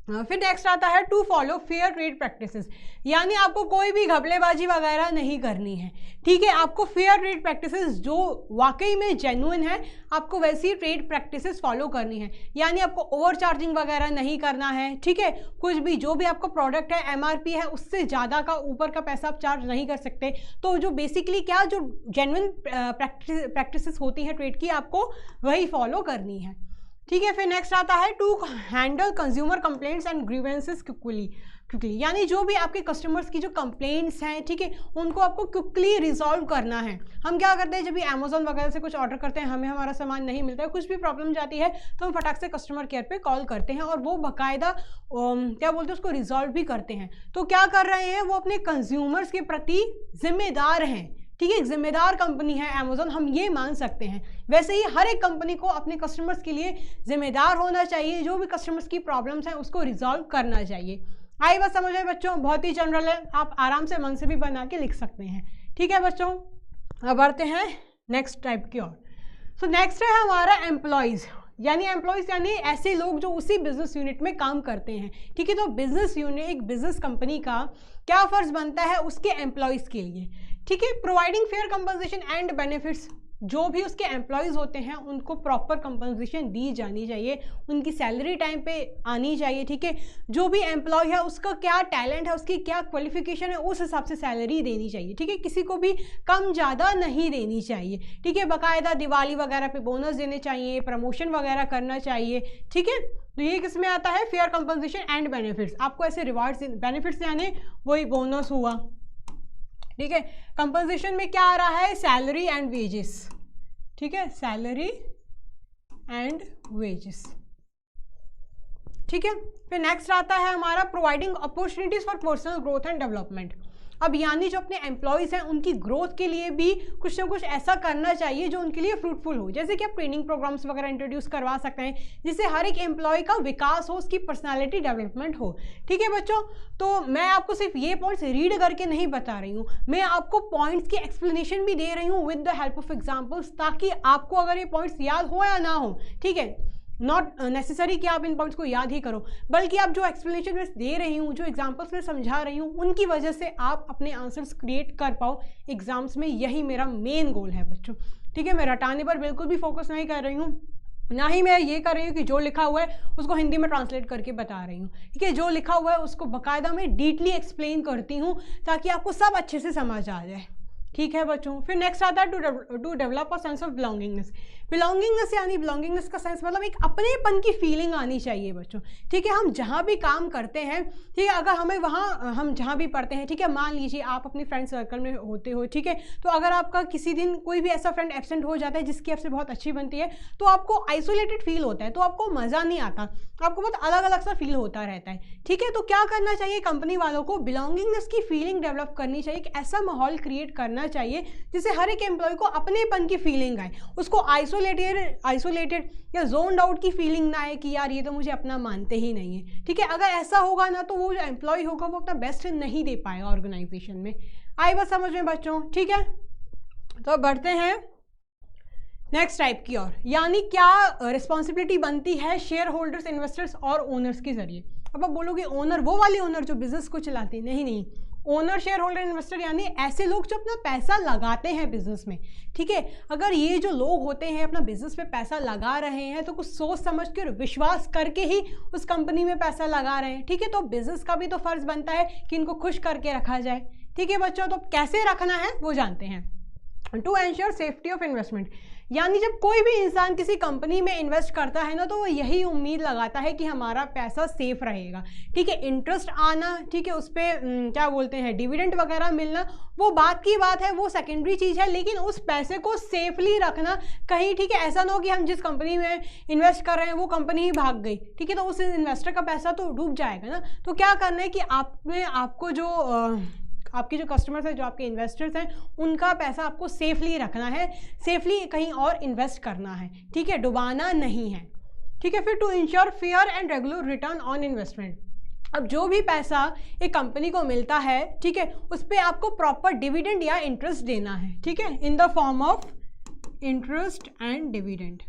फिर नेक्स्ट आता है to follow fair trade practices. यानी आपको कोई भी घपलेबाजी वगैरह नहीं करनी है। ठीक है, आपको फेयर ट्रेड प्रैक्टिसेस जो वाकई में जेन्युइन है, आपको वैसी ट्रेड प्रैक्टिसेस फॉलो करनी है। यानी आपको ओवर चार्जिंग वगैरह नहीं करना है। ठीक है, कुछ भी जो भी आपका प्रोडक्ट है एमआरपी है उससे ज़्यादा का ऊपर का पैसा आप चार्ज नहीं कर सकते। तो जो बेसिकली क्या जो जेन्युइन प्रैक्टिसेस होती हैं ट्रेड की, आपको वही फॉलो करनी है। ठीक है, फिर नेक्स्ट आता है to handle consumer complaints and grievances quickly. यानी जो भी आपके कस्टमर्स की जो कंप्लेंट्स हैं, ठीक है, उनको आपको क्विकली रिजॉल्व करना है। हम क्या करते हैं, जब भी अमेजोन वगैरह से कुछ ऑर्डर करते हैं, हमें हमारा सामान नहीं मिलता है, कुछ भी प्रॉब्लम जाती है, तो हम फटाक से कस्टमर केयर पे कॉल करते हैं और वो बाकायदा क्या बोलते हैं उसको रिजॉल्व भी करते हैं। तो क्या कर रहे हैं, वो अपने कंज्यूमर्स के प्रति जिम्मेदार हैं। ठीक है, एक जिम्मेदार कंपनी है अमेजोन, हम ये मान सकते हैं। वैसे ही हर एक कंपनी को अपने कस्टमर्स के लिए जिम्मेदार होना चाहिए, जो भी कस्टमर्स की प्रॉब्लम्स हैं उसको रिजॉल्व करना चाहिए। आई बात समझ आए बच्चों? बहुत ही जनरल है, आप आराम से मन से भी बना के लिख सकते हैं। ठीक है बच्चों, अब बढ़ते हैं नेक्स्ट टाइप की ओर। सो नेक्स्ट है हमारा एम्प्लॉयज़। यानी एम्प्लॉयज़ यानी ऐसे लोग जो उसी बिजनेस यूनिट में काम करते हैं। ठीक है, तो बिजनेस यूनिट, एक बिजनेस कंपनी का क्या फ़र्ज़ बनता है उसके एम्प्लॉयज़ के लिए। ठीक है, providing fair compensation and benefits. जो भी उसके एम्प्लॉयज़ होते हैं उनको प्रॉपर कंपनसेशन दी जानी चाहिए, उनकी सैलरी टाइम पे आनी चाहिए। ठीक है, जो भी एम्प्लॉय है उसका क्या टैलेंट है, उसकी क्या क्वालिफिकेशन है, उस हिसाब से सैलरी देनी चाहिए। ठीक है, किसी को भी कम ज़्यादा नहीं देनी चाहिए। ठीक है, बाकायदा दिवाली वगैरह पे बोनस देने चाहिए, प्रमोशन वगैरह करना चाहिए। ठीक है, तो ये किस में आता है, फेयर कंपनसेशन एंड बेनिफिट्स। आपको ऐसे रिवार्ड्स, बेनिफिट्स यानी वही बोनस हुआ। ठीक है, कंपनसेशन में क्या आ रहा है, सैलरी एंड वेजेस। ठीक है, सैलरी एंड वेजेस। ठीक है, फिर नेक्स्ट आता है हमारा providing opportunities for personal growth and development. अब यानी जो अपने एम्प्लॉयज़ हैं उनकी ग्रोथ के लिए भी कुछ ना कुछ ऐसा करना चाहिए जो उनके लिए फ्रूटफुल हो। जैसे कि आप ट्रेनिंग प्रोग्राम्स वगैरह इंट्रोड्यूस करवा सकते हैं, जिससे हर एक एम्प्लॉय का विकास हो, उसकी पर्सनालिटी डेवलपमेंट हो। ठीक है बच्चों, तो मैं आपको सिर्फ ये पॉइंट्स रीड करके नहीं बता रही हूँ, मैं आपको पॉइंट्स की एक्सप्लेनेशन भी दे रही हूँ with the help of examples, ताकि आपको अगर ये पॉइंट्स याद हो या ना हो, ठीक है, नॉट नेसेसरी कि आप इन पॉइंट्स को याद ही करो, बल्कि आप जो एक्सप्लेनेशन में दे रही हूँ, जो एग्जांपल्स में समझा रही हूँ, उनकी वजह से आप अपने आंसर्स क्रिएट कर पाओ एग्जाम्स में। यही मेरा मेन गोल है बच्चों। ठीक है, मैं रटाने पर बिल्कुल भी फोकस नहीं कर रही हूँ, ना ही मैं ये कर रही हूँ कि जो लिखा हुआ है उसको हिंदी में ट्रांसलेट करके बता रही हूँ। ठीक है, जो लिखा हुआ है उसको बाकायदा मैं डीपली एक्सप्लेन करती हूँ ताकि आपको सब अच्छे से समझ आ जाए। ठीक है बच्चों, फिर नेक्स्ट आता है to develop a sense of belongingness. Belongingness यानी बिलोंगिंगनेस का सेंस मतलब एक अपनेपन की फीलिंग आनी चाहिए बच्चों। ठीक है, हम जहाँ भी काम करते हैं, ठीक है, अगर हमें वहाँ, हम जहाँ भी पढ़ते हैं, ठीक है, मान लीजिए आप अपने फ्रेंड सर्कल में होते हो, ठीक है, तो अगर आपका किसी दिन कोई भी ऐसा फ्रेंड एब्सेंट हो जाता है जिसकी आपसे बहुत अच्छी बनती है, तो आपको आइसोलेटेड फील होता है, तो आपको मज़ा नहीं आता, आपको बहुत अलग अलग सा फील होता रहता है। ठीक है, तो क्या करना चाहिए कंपनी वालों को, बिलोंगिंगनेस की फीलिंग डेवलप करनी चाहिए, एक ऐसा माहौल क्रिएट करना चाहिए जिससे हर एक एम्प्लॉय को अपनेपन की फीलिंग आए, उसको आइसोलेटेड या जोन्ड आउट की फीलिंग ना आए कि यार ये तो मुझे अपना मानते ही नहीं है। ठीक है, अगर ऐसा होगा ना तो वो जो एम्प्लॉय होगा वो अपना बेस्ट नहीं दे पाएगा ऑर्गेनाइजेशन में। आई बात समझ में बच्चों? ठीक है, तो बढ़ते हैं नेक्स्ट टाइप की ओर। यानी क्या रिस्पॉन्सिबिलिटी बनती है शेयर होल्डर्स, इन्वेस्टर्स और ओनर्स के जरिए। अब आप बोलोगे ओनर वो वाले ओनर जो बिजनेस को चलाते हैं, नहीं, ओनर, शेयर होल्डर, इन्वेस्टर यानी ऐसे लोग जो अपना पैसा लगाते हैं बिजनेस में। ठीक है, अगर ये जो लोग होते हैं अपना बिजनेस में पैसा लगा रहे हैं तो कुछ सोच समझ के और विश्वास करके ही उस कंपनी में पैसा लगा रहे हैं। ठीक है, तो बिजनेस का भी तो फर्ज बनता है कि इनको खुश करके रखा जाए। ठीक है बच्चों, तो कैसे रखना है वो जानते हैं। To ensure safety of investment, यानी जब कोई भी इंसान किसी कंपनी में इन्वेस्ट करता है ना, तो वो यही उम्मीद लगाता है कि हमारा पैसा सेफ रहेगा। ठीक है, इंटरेस्ट आना, ठीक है, उस पर क्या बोलते हैं, डिविडेंड वगैरह मिलना, वो बात की बात है, वो सेकेंडरी चीज़ है, लेकिन उस पैसे को सेफली रखना कहीं। ठीक है, ऐसा ना हो कि हम जिस कंपनी में इन्वेस्ट कर रहे हैं वो कंपनी ही भाग गई, ठीक है, तो उस इन्वेस्टर का पैसा तो डूब जाएगा ना। तो क्या करना है कि आपको जो आपके जो कस्टमर्स हैं, जो आपके इन्वेस्टर्स हैं, उनका पैसा आपको सेफली रखना है, सेफली कहीं और इन्वेस्ट करना है, ठीक है, डुबाना नहीं है, ठीक है। फिर to ensure fair and regular return on investment. अब जो भी पैसा एक कंपनी को मिलता है, ठीक है, उस पर आपको प्रॉपर डिविडेंड या इंटरेस्ट देना है, ठीक है, in the form of interest and dividend.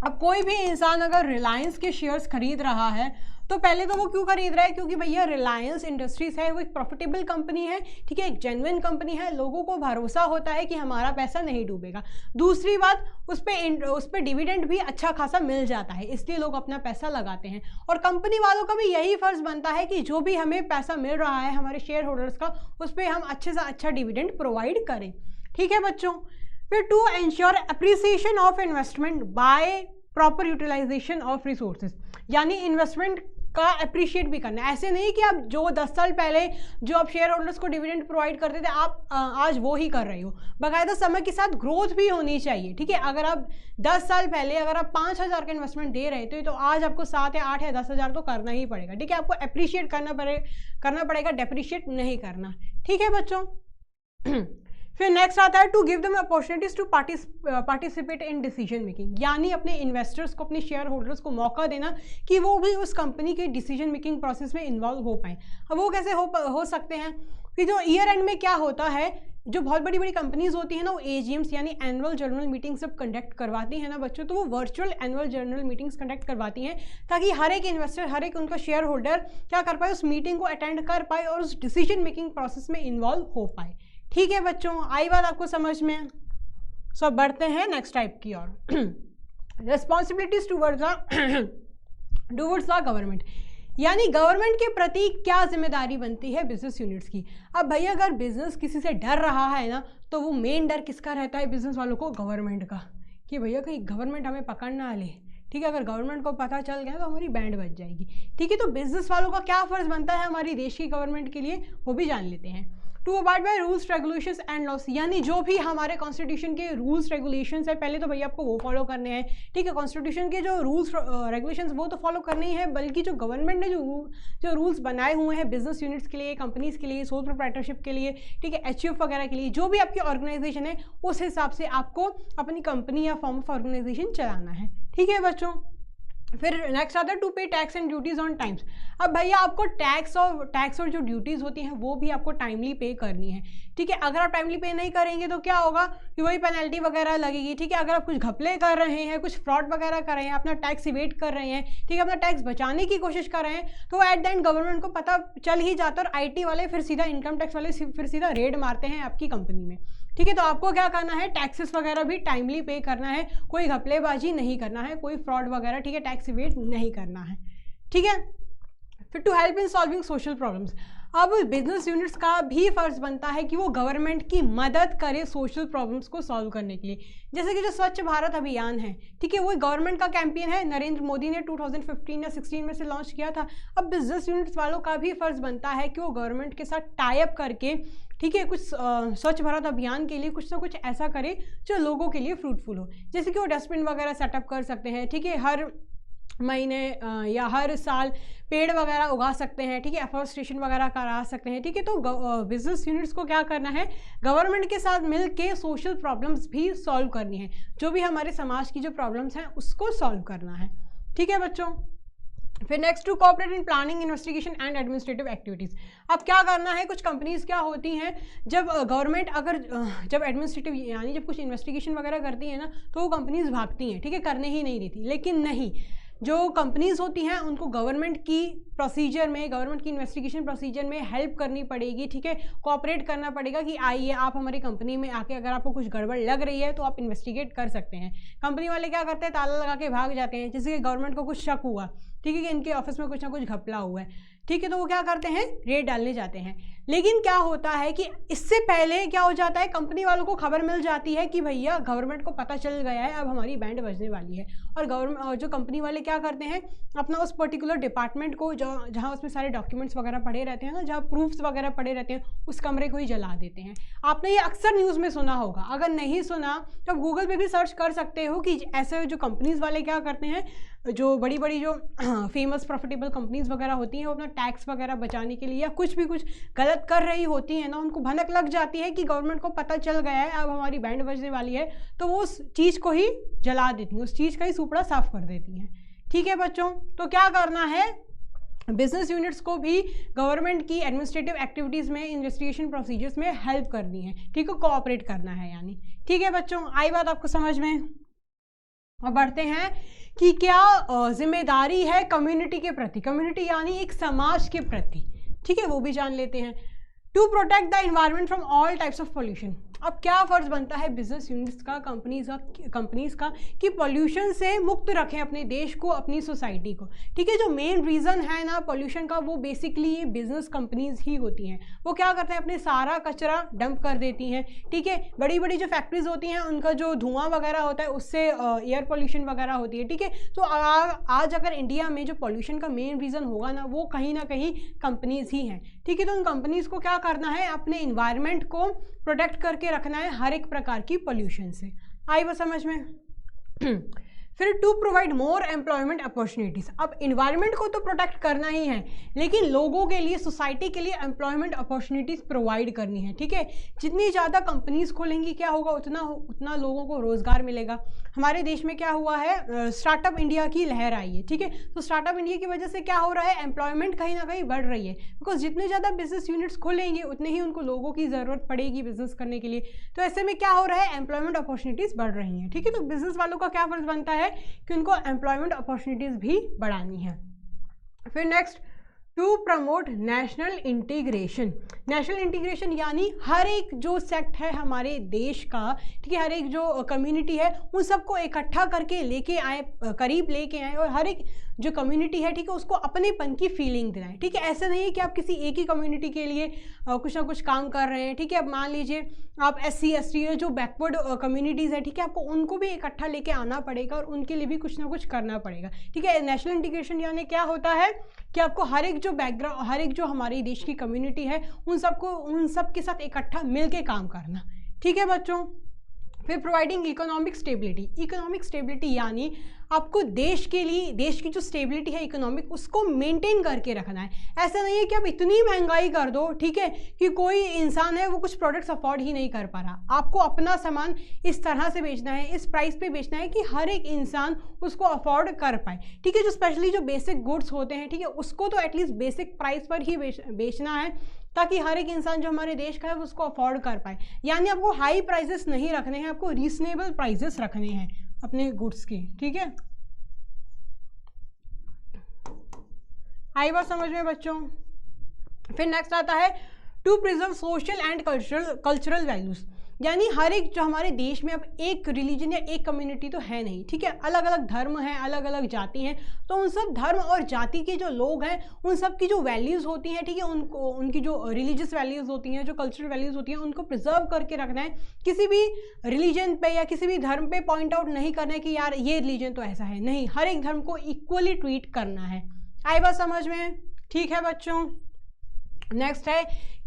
अब कोई भी इंसान अगर रिलायंस के शेयर्स खरीद रहा है तो पहले तो वो क्यों खरीद रहा है, क्योंकि भैया रिलायंस इंडस्ट्रीज है, वो एक प्रॉफिटेबल कंपनी है, ठीक है, एक जेन्युइन कंपनी है, लोगों को भरोसा होता है कि हमारा पैसा नहीं डूबेगा। दूसरी बात, उस पर डिविडेंड भी अच्छा खासा मिल जाता है, इसलिए लोग अपना पैसा लगाते हैं। और कंपनी वालों का भी यही फर्ज बनता है कि जो भी हमें पैसा मिल रहा है हमारे शेयर होल्डर्स का, उस पर हम अच्छे से अच्छा डिविडेंड प्रोवाइड करें, ठीक है बच्चों। फिर to ensure appreciation of investment by proper utilisation of resources, यानी इन्वेस्टमेंट का अप्रिशिएट भी करना है। ऐसे नहीं कि आप जो 10 साल पहले जो आप शेयर होल्डर्स को डिविडेंड प्रोवाइड करते थे आप आज वो ही कर रहे हो, बाकायदा समय के साथ ग्रोथ भी होनी चाहिए, ठीक है। अगर आप 10 साल पहले अगर आप 5,000 का इन्वेस्टमेंट दे रहे थे तो आज आपको 7 या 8 या 10,000 तो करना ही पड़ेगा, ठीक है, आपको अप्रिशिएट करना पड़ेगा, डेप्रिशिएट नहीं करना, ठीक है बच्चों। फिर नेक्स्ट आता है to give them opportunities to participate in decision making, यानी अपने इन्वेस्टर्स को, अपने शेयर होल्डर्स को मौका देना कि वो भी उस कंपनी के डिसीजन मेकिंग प्रोसेस में इन्वॉल्व हो पाए। अब वो कैसे हो सकते हैं कि जो ईयर एंड में क्या होता है, जो बहुत बड़ी बड़ी कंपनीज होती है ना, वो एजीएम्स यानी एनुअल जनरल मीटिंग सब कंडक्ट करवाती है ना बच्चों, तो वो virtual annual general meetings conduct करवाती हैं ताकि हर एक इन्वेस्टर, हर एक उनका शेयर होल्डर क्या कर पाए, उस मीटिंग को अटेंड कर पाए और उस डिसीजन मेकिंग प्रोसेस में इन्वॉल्व हो पाए, ठीक है बच्चों। आई बात आपको समझ में? सो बढ़ते हैं नेक्स्ट टाइप की ओर, रिस्पॉन्सिबिलिटीज टूवर्ड्स द गवर्नमेंट, यानी गवर्नमेंट के प्रति क्या जिम्मेदारी बनती है बिजनेस यूनिट्स की। अब भैया अगर बिजनेस किसी से डर रहा है ना, तो वो मेन डर किसका रहता है बिजनेस वालों को, गवर्नमेंट का, कि भैया कहीं गवर्नमेंट हमें पकड़ ना ले, ठीक है, अगर गवर्नमेंट को पता चल गया तो हमारी बैंड बज जाएगी, ठीक है। तो बिजनेस वालों का क्या फ़र्ज़ बनता है हमारी देश की गवर्नमेंट के लिए, वो भी जान लेते हैं। To abide by rules regulations and laws, यानी जो भी हमारे कॉन्स्टिट्यूशन के रूल्स रेगुलेशंस है पहले तो भैया आपको वो फॉलो करने हैं, ठीक है। कॉन्स्टिट्यूशन के जो रूल्स रेगुलेशंस वो तो फॉलो करने ही है, बल्कि जो गवर्नमेंट ने जो रूल्स बनाए हुए हैं बिजनेस यूनिट्स के लिए, कंपनीज़ के लिए, सोल प्रोप्राइटरशिप के लिए, ठीक है, एचयूएफ वगैरह के लिए, जो भी आपकी ऑर्गेनाइजेशन है उस हिसाब से आपको अपनी कंपनी या फॉर्म ऑफ ऑर्गेनाइजेशन चलाना है, ठीक है बच्चों। फिर नेक्स्ट आता है टू पे tax and duties on times. अब भैया आपको टैक्स और जो ड्यूटीज़ होती हैं वो भी आपको टाइमली पे करनी है, ठीक है। अगर आप टाइमली पे नहीं करेंगे तो क्या होगा कि वही पेनल्टी वगैरह लगेगी, ठीक है। अगर आप कुछ घपले कर रहे हैं, कुछ फ्रॉड वगैरह कर रहे हैं, अपना टैक्स इवेट कर रहे हैं, ठीक है, अपना टैक्स बचाने की कोशिश कर रहे हैं, तो एट द एंड गवर्नमेंट को पता चल ही जाता है और IT वाले फिर सीधा, इनकम टैक्स वाले फिर सीधा रेड मारते हैं आपकी कंपनी में, ठीक है। तो आपको क्या करना है, टैक्सेस वगैरह भी टाइमली पे करना है, कोई घपलेबाजी नहीं करना है, कोई फ्रॉड वगैरह, ठीक है, टैक्स इवेट नहीं करना है, ठीक है। फिर to help in solving social problems, अब बिजनेस यूनिट्स का भी फर्ज बनता है कि वो गवर्नमेंट की मदद करे सोशल प्रॉब्लम्स को सॉल्व करने के लिए। जैसे कि जो स्वच्छ भारत अभियान है, ठीक है, वो गवर्नमेंट का कैंपेन है, नरेंद्र मोदी ने 2015 या 16 में से लॉन्च किया था। अब बिजनेस यूनिट्स वालों का भी फर्ज बनता है कि वो गवर्नमेंट के साथ टाई अप करके, ठीक है, कुछ स्वच्छ भारत अभियान के लिए कुछ ना कुछ ऐसा करे जो लोगों के लिए फ्रूटफुल हो। जैसे कि वो डस्टबिन वगैरह सेटअप कर सकते हैं, ठीक है, हर महीने या हर साल पेड़ वगैरह उगा सकते हैं, ठीक है, एफॉरेस्टेशन वगैरह करा सकते हैं, ठीक है। तो बिजनेस यूनिट्स को क्या करना है, गवर्नमेंट के साथ मिल के सोशल प्रॉब्लम्स भी सॉल्व करनी है, जो भी हमारे समाज की जो प्रॉब्लम्स हैं उसको सॉल्व करना है, ठीक है बच्चों। फिर next to cooperate in planning, investigation and administrative activities. अब क्या करना है, कुछ कंपनीज क्या होती हैं, जब गवर्नमेंट जब एडमिनिस्ट्रेटिव यानी जब कुछ इन्वेस्टिगेशन वगैरह करती है ना, तो वो कंपनीज भागती हैं, ठीक है, करने ही नहीं देती। लेकिन नहीं, जो कंपनीज होती हैं उनको गवर्नमेंट की प्रोसीजर में, गवर्नमेंट की इन्वेस्टिगेशन प्रोसीजर में हेल्प करनी पड़ेगी, ठीक है, कोऑपरेट करना पड़ेगा कि आइए आप हमारी कंपनी में आके अगर आपको कुछ गड़बड़ लग रही है तो आप इन्वेस्टिगेट कर सकते हैं। कंपनी वाले क्या करते हैं, ताला लगा के भाग जाते हैं, जैसे कि गवर्नमेंट को कुछ शक हुआ, ठीक है, कि इनके ऑफिस में कुछ ना कुछ घपला हुआ है, ठीक है, तो वो क्या करते हैं, रेड डालने जाते हैं। लेकिन क्या होता है कि इससे पहले क्या हो जाता है, कंपनी वालों को खबर मिल जाती है कि भैया गवर्नमेंट को पता चल गया है, अब हमारी बैंड बजने वाली है, और जो कंपनी वाले क्या करते हैं, अपना उस पर्टिकुलर डिपार्टमेंट को जहाँ उसमें सारे डॉक्यूमेंट्स वगैरह पड़े रहते हैं ना, जहाँ प्रूफ्स वगैरह पड़े रहते हैं, उस कमरे को ही जला देते हैं। आपने ये अक्सर न्यूज़ में सुना होगा, अगर नहीं सुना तो आप गूगल पे भी सर्च कर सकते हो कि ऐसे जो कंपनीज़ वाले क्या करते हैं, जो बड़ी बड़ी जो फेमस प्रॉफिटेबल कंपनीज वगैरह होती हैं, वो अपना टैक्स वगैरह बचाने के लिए या कुछ गलत कर रही होती है ना, उनको भनक लग जाती है कि गवर्नमेंट को पता चल गया है अब हमारी बैंड बजने वाली है, तो वो उस चीज़ को ही जला देती हैं, उस चीज़ का ही सुपड़ा साफ कर देती हैं। ठीक है बच्चों, तो क्या करना है, बिजनेस यूनिट्स को भी गवर्नमेंट की एडमिनिस्ट्रेटिव एक्टिविटीज़ में, इन्वेस्टिगेशन प्रोसीजर्स में हेल्प करनी है, ठीक है, कोऑपरेट करना है यानी। ठीक है बच्चों, आई बात आपको समझ में। अब बढ़ते हैं कि क्या जिम्मेदारी है कम्युनिटी के प्रति, कम्युनिटी यानी एक समाज के प्रति, ठीक है, वो भी जान लेते हैं। To protect the environment from all types of pollution. अब क्या फ़र्ज बनता है बिजनेस यूनिट्स का, कंपनीज का कि पोल्यूशन से मुक्त रखें अपने देश को, अपनी सोसाइटी को। ठीक है, जो मेन रीज़न है ना पोल्यूशन का, वो बेसिकली ये बिजनेस कंपनीज ही होती हैं। वो क्या करते हैं, अपने सारा कचरा डंप कर देती हैं। ठीक है, बड़ी बड़ी जो फैक्ट्रीज होती हैं उनका जो धुआं वगैरह होता है उससे एयर पोल्यूशन वगैरह होती है। ठीक है, तो आज अगर इंडिया में जो पोल्यूशन का मेन रीज़न होगा ना, वो कहीं ना कहीं कंपनीज ही हैं। ठीक है, तो उन कंपनीज को क्या करना है, अपने इन्वायरमेंट को प्रोटेक्ट करके रखना है हर एक प्रकार की पोल्यूशन से। आई वो समझ में। फिर to provide more employment opportunities. अब इन्वायरमेंट को तो प्रोटेक्ट करना ही है, लेकिन लोगों के लिए, सोसाइटी के लिए एम्प्लॉयमेंट अपॉर्चुनिटीज़ प्रोवाइड करनी है। ठीक है, जितनी ज़्यादा कंपनीज खोलेंगी क्या होगा, उतना लोगों को रोज़गार मिलेगा। हमारे देश में क्या हुआ है, स्टार्टअप इंडिया की लहर आई है। ठीक है, तो स्टार्टअप इंडिया की वजह से क्या हो रहा है, एम्प्लॉयमेंट कहीं ना कहीं बढ़ रही है, बिकॉज जितने ज़्यादा बिजनेस यूनिट्स खोलेंगे उतने ही उनको लोगों की ज़रूरत पड़ेगी बिजनेस करने के लिए। तो ऐसे में क्या हो रहा है, एम्प्लॉयमेंट अपॉर्चुनिटीज़ बढ़ रही हैं। ठीक है, तो बिजनेस वालों का क्या फर्ज बनता है कि उनको एम्प्लॉयमेंट अपॉर्चुनिटीज़ भी बढ़ानी है। फिर next, to promote national integration. National integration यानी हर एक जो सेक्ट है हमारे देश का, ठीक है, हर एक जो कम्युनिटी है उन सबको इकट्ठा करके लेके आए, करीब लेके आए, और हर एक जो कम्युनिटी है, ठीक है, उसको अपनेपन की फीलिंग दिलाएं। ठीक है, ऐसा नहीं है कि आप किसी एक ही कम्युनिटी के लिए कुछ ना कुछ काम कर रहे हैं। ठीक है, अब मान लीजिए आप SC ST जो बैकवर्ड कम्युनिटीज़ है, ठीक है, आपको उनको भी इकट्ठा लेके आना पड़ेगा और उनके लिए भी कुछ ना कुछ करना पड़ेगा। ठीक है, नेशनल इंटीग्रेशन यानी क्या होता है कि आपको हर एक जो बैकग्राउंड, हर एक जो हमारे देश की कम्युनिटी है उन सब के साथ इकट्ठा मिलके काम करना। ठीक है बच्चों। फिर providing economic stability. Economic stability यानी आपको देश के लिए, देश की जो स्टेबिलिटी है इकोनॉमिक, उसको मेंटेन करके रखना है। ऐसा नहीं है कि आप इतनी महंगाई कर दो, ठीक है, कि कोई इंसान है वो कुछ प्रोडक्ट्स अफोर्ड ही नहीं कर पा रहा। आपको अपना सामान इस तरह से बेचना है, इस प्राइस पे बेचना है कि हर एक इंसान उसको अफोर्ड कर पाए। ठीक है, जो स्पेशली जो बेसिक गुड्स होते हैं, ठीक है, उसको तो एटलीस्ट बेसिक प्राइस पर ही बेचना है, ताकि हर एक इंसान जो हमारे देश का है वो उसको अफोर्ड कर पाए। यानी आपको हाई प्राइसेस नहीं रखने हैं, आपको रीजनेबल प्राइसेस रखने हैं अपने गुड्स के। ठीक है, आई बात समझ में बच्चों। फिर नेक्स्ट आता है to preserve social and cultural values. यानी हर एक जो हमारे देश में अब एक रिलीजन या एक कम्युनिटी तो है नहीं। ठीक है, अलग अलग धर्म हैं, अलग अलग जाति हैं, तो उन सब धर्म और जाति के जो लोग हैं उन सब की जो वैल्यूज़ होती हैं, ठीक है, उनको, उनकी जो रिलीजियस वैल्यूज़ होती हैं, जो कल्चरल वैल्यूज़ होती हैं, उनको प्रिजर्व करके रखना है। किसी भी रिलीजन पे या किसी भी धर्म पे पॉइंट आउट नहीं करना है कि यार ये रिलीजन तो ऐसा है, नहीं, हर एक धर्म को इक्वली ट्रीट करना है। आई बात समझ में। ठीक है बच्चों। नेक्स्ट है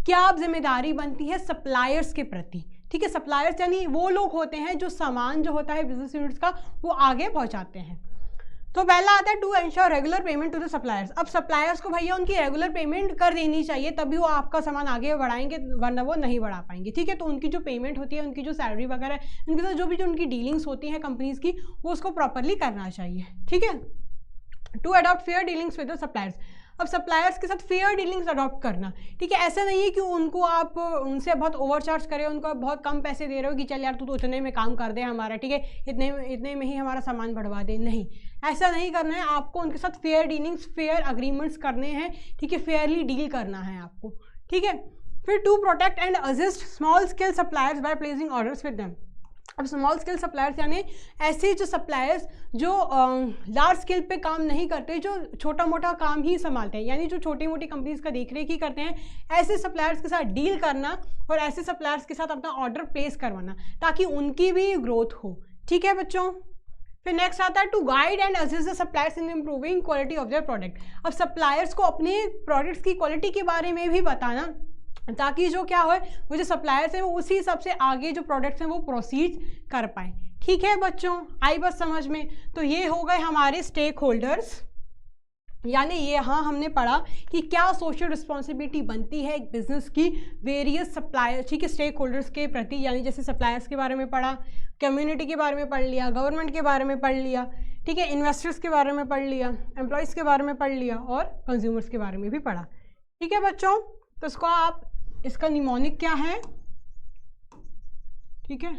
क्या अब जिम्मेदारी बनती है सप्लायर्स के प्रति। ठीक है, सप्लायर्स यानी वो लोग होते हैं जो सामान जो होता है बिजनेस यूनिट्स का वो आगे पहुंचाते हैं। तो पहला आता है to ensure regular payment to the suppliers. अब सप्लायर्स को भैया उनकी रेगुलर पेमेंट कर देनी चाहिए, तभी वो आपका सामान आगे बढ़ाएंगे, वरना वो नहीं बढ़ा पाएंगे। ठीक है, तो उनकी जो पेमेंट होती है, उनकी जो सैलरी वगैरह, उनके साथ जो भी जो उनकी डीलिंग्स होती हैं कंपनीज की, वो उसको प्रॉपरली करना चाहिए। ठीक है, to adopt fair dealings with the suppliers. अब सप्लायर्स के साथ फेयर डीलिंग्स अडॉप्ट करना। ठीक है, ऐसा नहीं है कि उनको आप उनसे बहुत ओवरचार्ज करें, उनको आप बहुत कम पैसे दे रहे हो कि चल यार तू तो इतने में काम कर दे हमारा, ठीक है, इतने में ही हमारा सामान बढ़वा दे। नहीं, ऐसा नहीं करना है। आपको उनके साथ फेयर डीलिंग्स, फेयर अग्रीमेंट्स करने हैं। ठीक है, फेयरली डील करना है आपको। ठीक है, फिर to protect and assist small scale suppliers by placing orders with them. अब स्मॉल स्केल सप्लायर्स यानी ऐसे जो सप्लायर्स जो लार्ज स्केल पे काम नहीं करते, जो छोटा मोटा काम ही संभालते हैं, यानी जो छोटी मोटी कंपनीज का देखरेख ही करते हैं, ऐसे सप्लायर्स के साथ डील करना और ऐसे सप्लायर्स के साथ अपना ऑर्डर प्लेस करवाना, ताकि उनकी भी ग्रोथ हो। ठीक है बच्चों। फिर नेक्स्ट आता है to guide and assist the suppliers in improving quality of their product. अब सप्लायर्स को अपने प्रोडक्ट्स की क्वालिटी के बारे में भी बताना, ताकि जो क्या हो, वो जो सप्लायर्स हैं वो उसी हिसाब से आगे जो प्रोडक्ट्स हैं वो प्रोसीड कर पाए। ठीक है बच्चों, आई बात समझ में? तो ये हो गए हमारे स्टेक होल्डर्स, यानी ये हाँ हमने पढ़ा कि क्या सोशल रिस्पॉन्सिबिलिटी बनती है एक बिजनेस की वेरियस सप्लायर, ठीक है, स्टेक होल्डर्स के प्रति, यानी जैसे सप्लायर्स के बारे में पढ़ा, कम्युनिटी के बारे में पढ़ लिया, गवर्नमेंट के बारे में पढ़ लिया, ठीक है, इन्वेस्टर्स के बारे में पढ़ लिया, एम्प्लॉयज़ के बारे में पढ़ लिया और कंज्यूमर्स के बारे में भी पढ़ा। ठीक है बच्चों, तो इसको आप, इसका निमोनिक क्या है, ठीक है,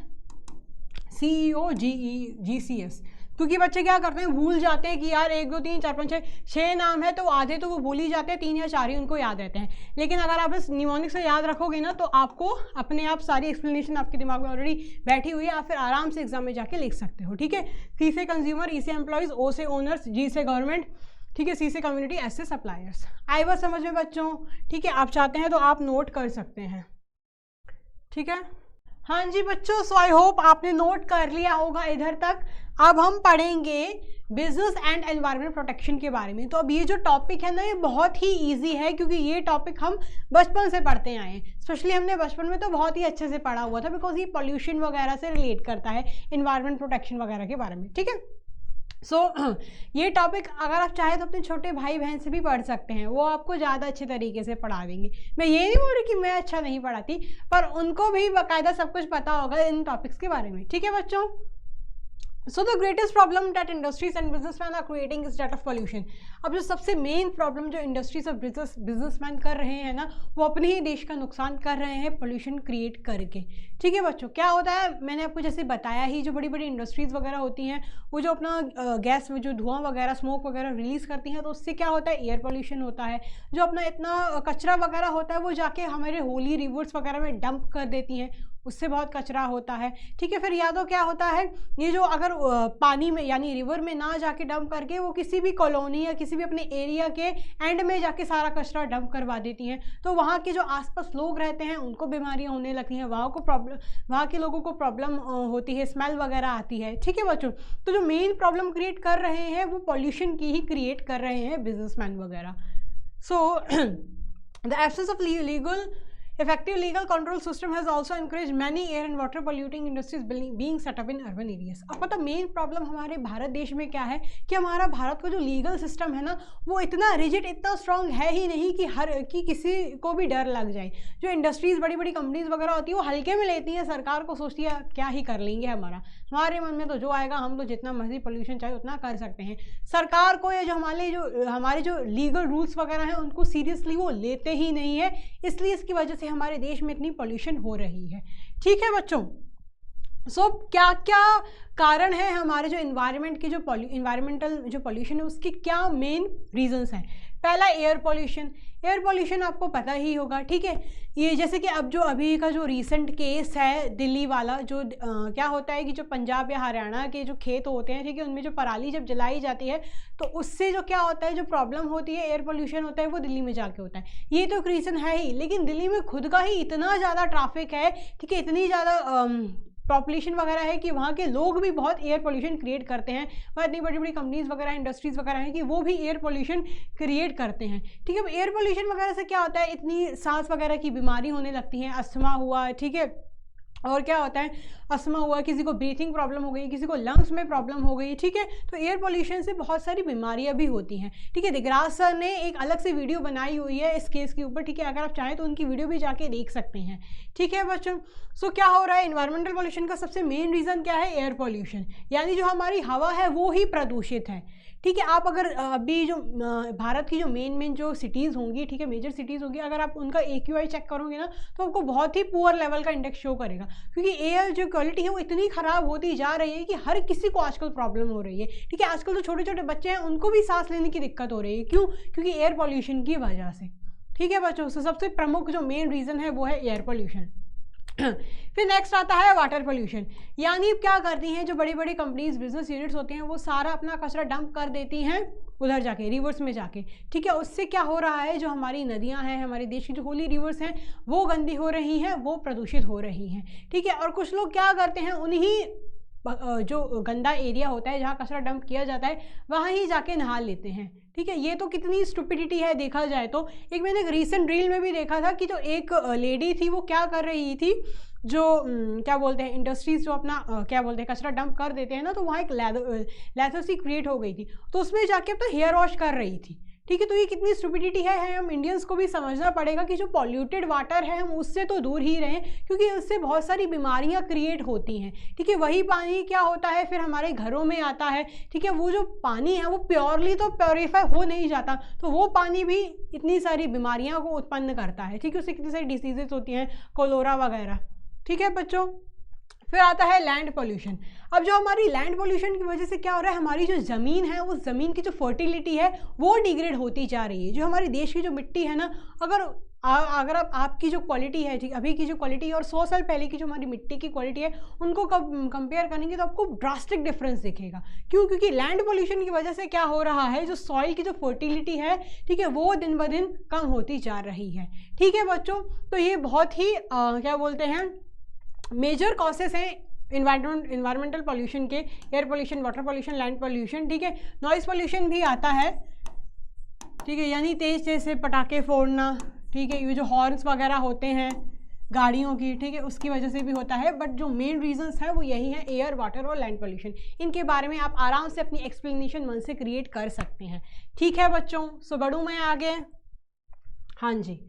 CEOGCS, क्योंकि बच्चे क्या करते हैं, भूल जाते हैं कि यार 1 2 3 4 5 6 नाम है, तो आधे तो वो भूल ही जाते हैं, 3 या 4 ही उनको याद रहते हैं। लेकिन अगर आप इस निमोनिक से याद रखोगे ना, तो आपको अपने आप सारी एक्सप्लेनेशन आपके दिमाग में ऑलरेडी बैठी हुई है, आप फिर आराम से एग्जाम में जाके लिख सकते हो। ठीक है, C से कंज्यूमर, E से एम्प्लॉयज़, O से ओनर्स, G से गवर्नमेंट, ठीक है, C से कम्युनिटी, S से सप्लायर्स। आई बात समझ में बच्चों? ठीक है, आप चाहते हैं तो आप नोट कर सकते हैं। ठीक है, हाँ जी बच्चों, सो आई होप आपने नोट कर लिया होगा इधर तक। अब हम पढ़ेंगे बिजनेस एंड एनवायरनमेंट प्रोटेक्शन के बारे में। तो अब ये जो टॉपिक है ना, ये बहुत ही इजी है, क्योंकि ये टॉपिक हम बचपन से पढ़ते आए हैं। स्पेशली हमने बचपन में तो बहुत ही अच्छे से पढ़ा हुआ था, बिकॉज ये पॉल्यूशन वगैरह से रिलेट करता है, एनवायरनमेंट प्रोटेक्शन वगैरह के बारे में। ठीक है, सो ये टॉपिक अगर आप चाहें तो अपने छोटे भाई बहन से भी पढ़ सकते हैं, वो आपको ज़्यादा अच्छे तरीके से पढ़ा देंगे। मैं ये नहीं बोल रही कि मैं अच्छा नहीं पढ़ाती, पर उनको भी बाकायदा सब कुछ पता होगा इन टॉपिक्स के बारे में। ठीक है बच्चों, so the greatest problem that industries and businessmen are creating is that of pollution. अब जो सबसे मेन प्रॉब्लम जो इंडस्ट्रीज और बिजनेसमैन कर रहे हैं ना, वो अपने ही देश का नुकसान कर रहे हैं पॉल्यूशन क्रिएट करके। ठीक है बच्चों, क्या होता है, मैंने आपको जैसे बताया ही, जो बड़ी बड़ी इंडस्ट्रीज़ वगैरह होती हैं, वो जो अपना गैस, जो धुआं वगैरह, स्मोक वगैरह रिलीज़ करती हैं, तो उससे क्या होता है, एयर पॉल्यूशन होता है। जो अपना इतना कचरा वगैरह होता है, वो जाके हमारे होली रिवर्स वगैरह में डंप कर देती हैं, उससे बहुत कचरा होता है। ठीक है, फिर या तो क्या होता है, ये जो अगर पानी में यानी रिवर में ना जाके डंप करके वो किसी भी कॉलोनी या किसी भी अपने एरिया के एंड में जाके सारा कचरा डंप करवा देती हैं, तो वहाँ के जो आसपास लोग रहते हैं उनको बीमारियाँ होने लगती हैं, वहाँ के लोगों को प्रॉब्लम होती है, स्मेल वगैरह आती है। ठीक है बच्चों, तो जो मेन प्रॉब्लम क्रिएट कर रहे हैं वो पॉल्यूशन की ही क्रिएट कर रहे हैं बिजनेसमैन वगैरह। So the absence of legal effective legal control system has also encouraged many air and water polluting industries being set up in urban areas। अब पता मेन प्रॉब्लम हमारे भारत देश में क्या है कि हमारा भारत का जो लीगल सिस्टम है ना, वो इतना रिजिड, इतना स्ट्रांग है ही नहीं कि किसी को भी डर लग जाए। जो इंडस्ट्रीज़, बड़ी बड़ी कंपनीज वगैरह होती है, वो हल्के में लेती हैं, सरकार को सोचती है क्या ही कर लेंगे, हमारे मन में तो जो आएगा, हम तो जितना मर्जी पोल्यूशन चाहे उतना कर सकते हैं। सरकार को या जो हमारे जो लीगल रूल्स वगैरह हैं उनको सीरियसली वो लेते ही नहीं है, इसलिए इसकी वजह से हमारे देश में इतनी पॉल्यूशन हो रही है। ठीक है बच्चों, सो क्या क्या कारण है हमारे जो इन्वायरमेंट की, जो इन्वायरमेंटल जो पॉल्यूशन है, उसके क्या मेन रीजंस हैं। पहला एयर पॉल्यूशन। एयर पॉल्यूशन आपको पता ही होगा, ठीक है, ये जैसे कि अब जो अभी का जो रीसेंट केस है दिल्ली वाला, जो क्या होता है कि जो पंजाब या हरियाणा के जो खेत होते हैं, ठीक है, उनमें जो पराली जब जलाई जाती है, तो उससे जो क्या होता है, जो प्रॉब्लम होती है, एयर पॉल्यूशन होता है, वो दिल्ली में जाके होता है। ये तो एक रीज़न है ही, लेकिन दिल्ली में खुद का ही इतना ज़्यादा ट्रैफिक है, ठीक है, इतनी ज़्यादा पॉपुलेशन वगैरह है कि वहाँ के लोग भी बहुत एयर पोल्यूशन क्रिएट करते हैं। वहाँ इतनी बड़ी बड़ी कंपनीज वगैरह, इंडस्ट्रीज़ वगैरह हैं कि वो भी एयर पोल्यूशन क्रिएट करते हैं। ठीक है, एयर पोल्यूशन वगैरह से क्या होता है, इतनी सांस वगैरह की बीमारी होने लगती है, अस्थमा हुआ, ठीक है, और क्या होता है, अस्थमा हुआ, किसी को ब्रीथिंग प्रॉब्लम हो गई, किसी को लंग्स में प्रॉब्लम हो गई। ठीक है, तो एयर पोल्यूशन से बहुत सारी बीमारियां भी होती हैं। ठीक है, दिगराज सर ने एक अलग से वीडियो बनाई हुई है इस केस के ऊपर, ठीक है, अगर आप चाहें तो उनकी वीडियो भी जाके देख सकते हैं। ठीक है बच्चों, सो क्या हो रहा है, इन्वायरमेंटल पॉल्यूशन का सबसे मेन रीज़न क्या है, एयर पोल्यूशन, यानी जो हमारी हवा है वो ही प्रदूषित है। ठीक है, आप अगर अभी जो भारत की जो मेन जो सिटीज़ होंगी, ठीक है, मेजर सिटीज़ होंगी, अगर आप उनका AQI चेक करोगे ना, तो आपको बहुत ही पुअर लेवल का इंडेक्स शो करेगा, क्योंकि एयर जो क्वालिटी है वो इतनी ख़राब होती जा रही है कि हर किसी को आजकल प्रॉब्लम हो रही है। ठीक है, आजकल जो छोटे छोटे बच्चे हैं उनको भी सांस लेने की दिक्कत हो रही है, क्यों, क्योंकि एयर पॉल्यूशन की वजह से। ठीक है बच्चों, सबसे प्रमुख जो मेन रीज़न है वो है एयर पॉल्यूशन। फिर नेक्स्ट आता है वाटर पोल्यूशन, यानी क्या करती हैं जो बड़ी बड़ी कंपनीज, बिजनेस यूनिट्स होते हैं, वो सारा अपना कचरा डंप कर देती हैं उधर जाके, रिवर्स में जाके। ठीक है, उससे क्या हो रहा है, जो हमारी नदियां हैं, हमारे देश की जो होली रिवर्स हैं, वो गंदी हो रही हैं, वो प्रदूषित हो रही हैं। ठीक है, और कुछ लोग क्या करते हैं, जो गंदा एरिया होता है जहाँ कचरा डंप किया जाता है वहाँ ही जाके नहा लेते हैं। ठीक है, ये तो कितनी स्टुपिडिटी है देखा जाए तो। मैंने एक रीसेंट रील में भी देखा था कि जो एक लेडी थी वो क्या कर रही थी, जो क्या बोलते हैं इंडस्ट्रीज जो अपना क्या बोलते हैं कचरा डंप कर देते हैं ना, तो वहाँ एक लेथर सी क्रिएट हो गई थी, तो उसमें जाके अपना हेयर वॉश कर रही थी। ठीक है, तो ये कितनी स्टुपिडिटी है। हम इंडियंस को भी समझना पड़ेगा कि जो पॉल्यूटेड वाटर है हम उससे तो दूर ही रहें, क्योंकि उससे बहुत सारी बीमारियां क्रिएट होती हैं। ठीक है, वही पानी क्या होता है फिर हमारे घरों में आता है। ठीक है, वो जो पानी है वो प्योरली तो प्योरीफाई हो नहीं जाता, तो वो पानी भी इतनी सारी बीमारियां को उत्पन्न करता है। ठीक है, उससे कितनी सारी डिसीजेस होती हैं, कोलोरा वगैरह। ठीक है बच्चों, फिर आता है लैंड पोल्यूशन। अब जो हमारी लैंड पोल्यूशन की वजह से क्या हो रहा है, हमारी जो ज़मीन है उस ज़मीन की जो फर्टिलिटी है वो डिग्रेड होती जा रही है। जो हमारी देश की जो मिट्टी है ना, अगर आपकी जो क्वालिटी है, ठीक अभी की जो क्वालिटी है और 100 साल पहले की जो हमारी मिट्टी की क्वालिटी है उनको कंपेयर करेंगे तो आपको ड्रास्टिक डिफरेंस दिखेगा। क्यों? क्योंकि लैंड पोल्यूशन की वजह से क्या हो रहा है, जो सॉइल की जो फर्टिलिटी है, ठीक है, वो दिन ब दिन कम होती जा रही है। ठीक है बच्चों, तो ये बहुत ही क्या बोलते हैं मेजर कॉसेस हैं इन्वायरमेंटल पोल्यूशन के, air pollution, water pollution, land pollution. ठीक है, नॉइज़ पोल्यूशन भी आता है। ठीक है, यानी तेज से पटाखे फोड़ना। ठीक है, ये जो हॉर्न्स वगैरह होते हैं गाड़ियों की, ठीक है, उसकी वजह से भी होता है। बट जो मेन रीजंस है वो यही है, एयर, वाटर और लैंड पोल्यूशन। इनके बारे में आप आराम से अपनी एक्सप्लेनेशन मन से क्रिएट कर सकते हैं। ठीक है बच्चों, सो बढ़ूँ मैं आगे। हाँ जी,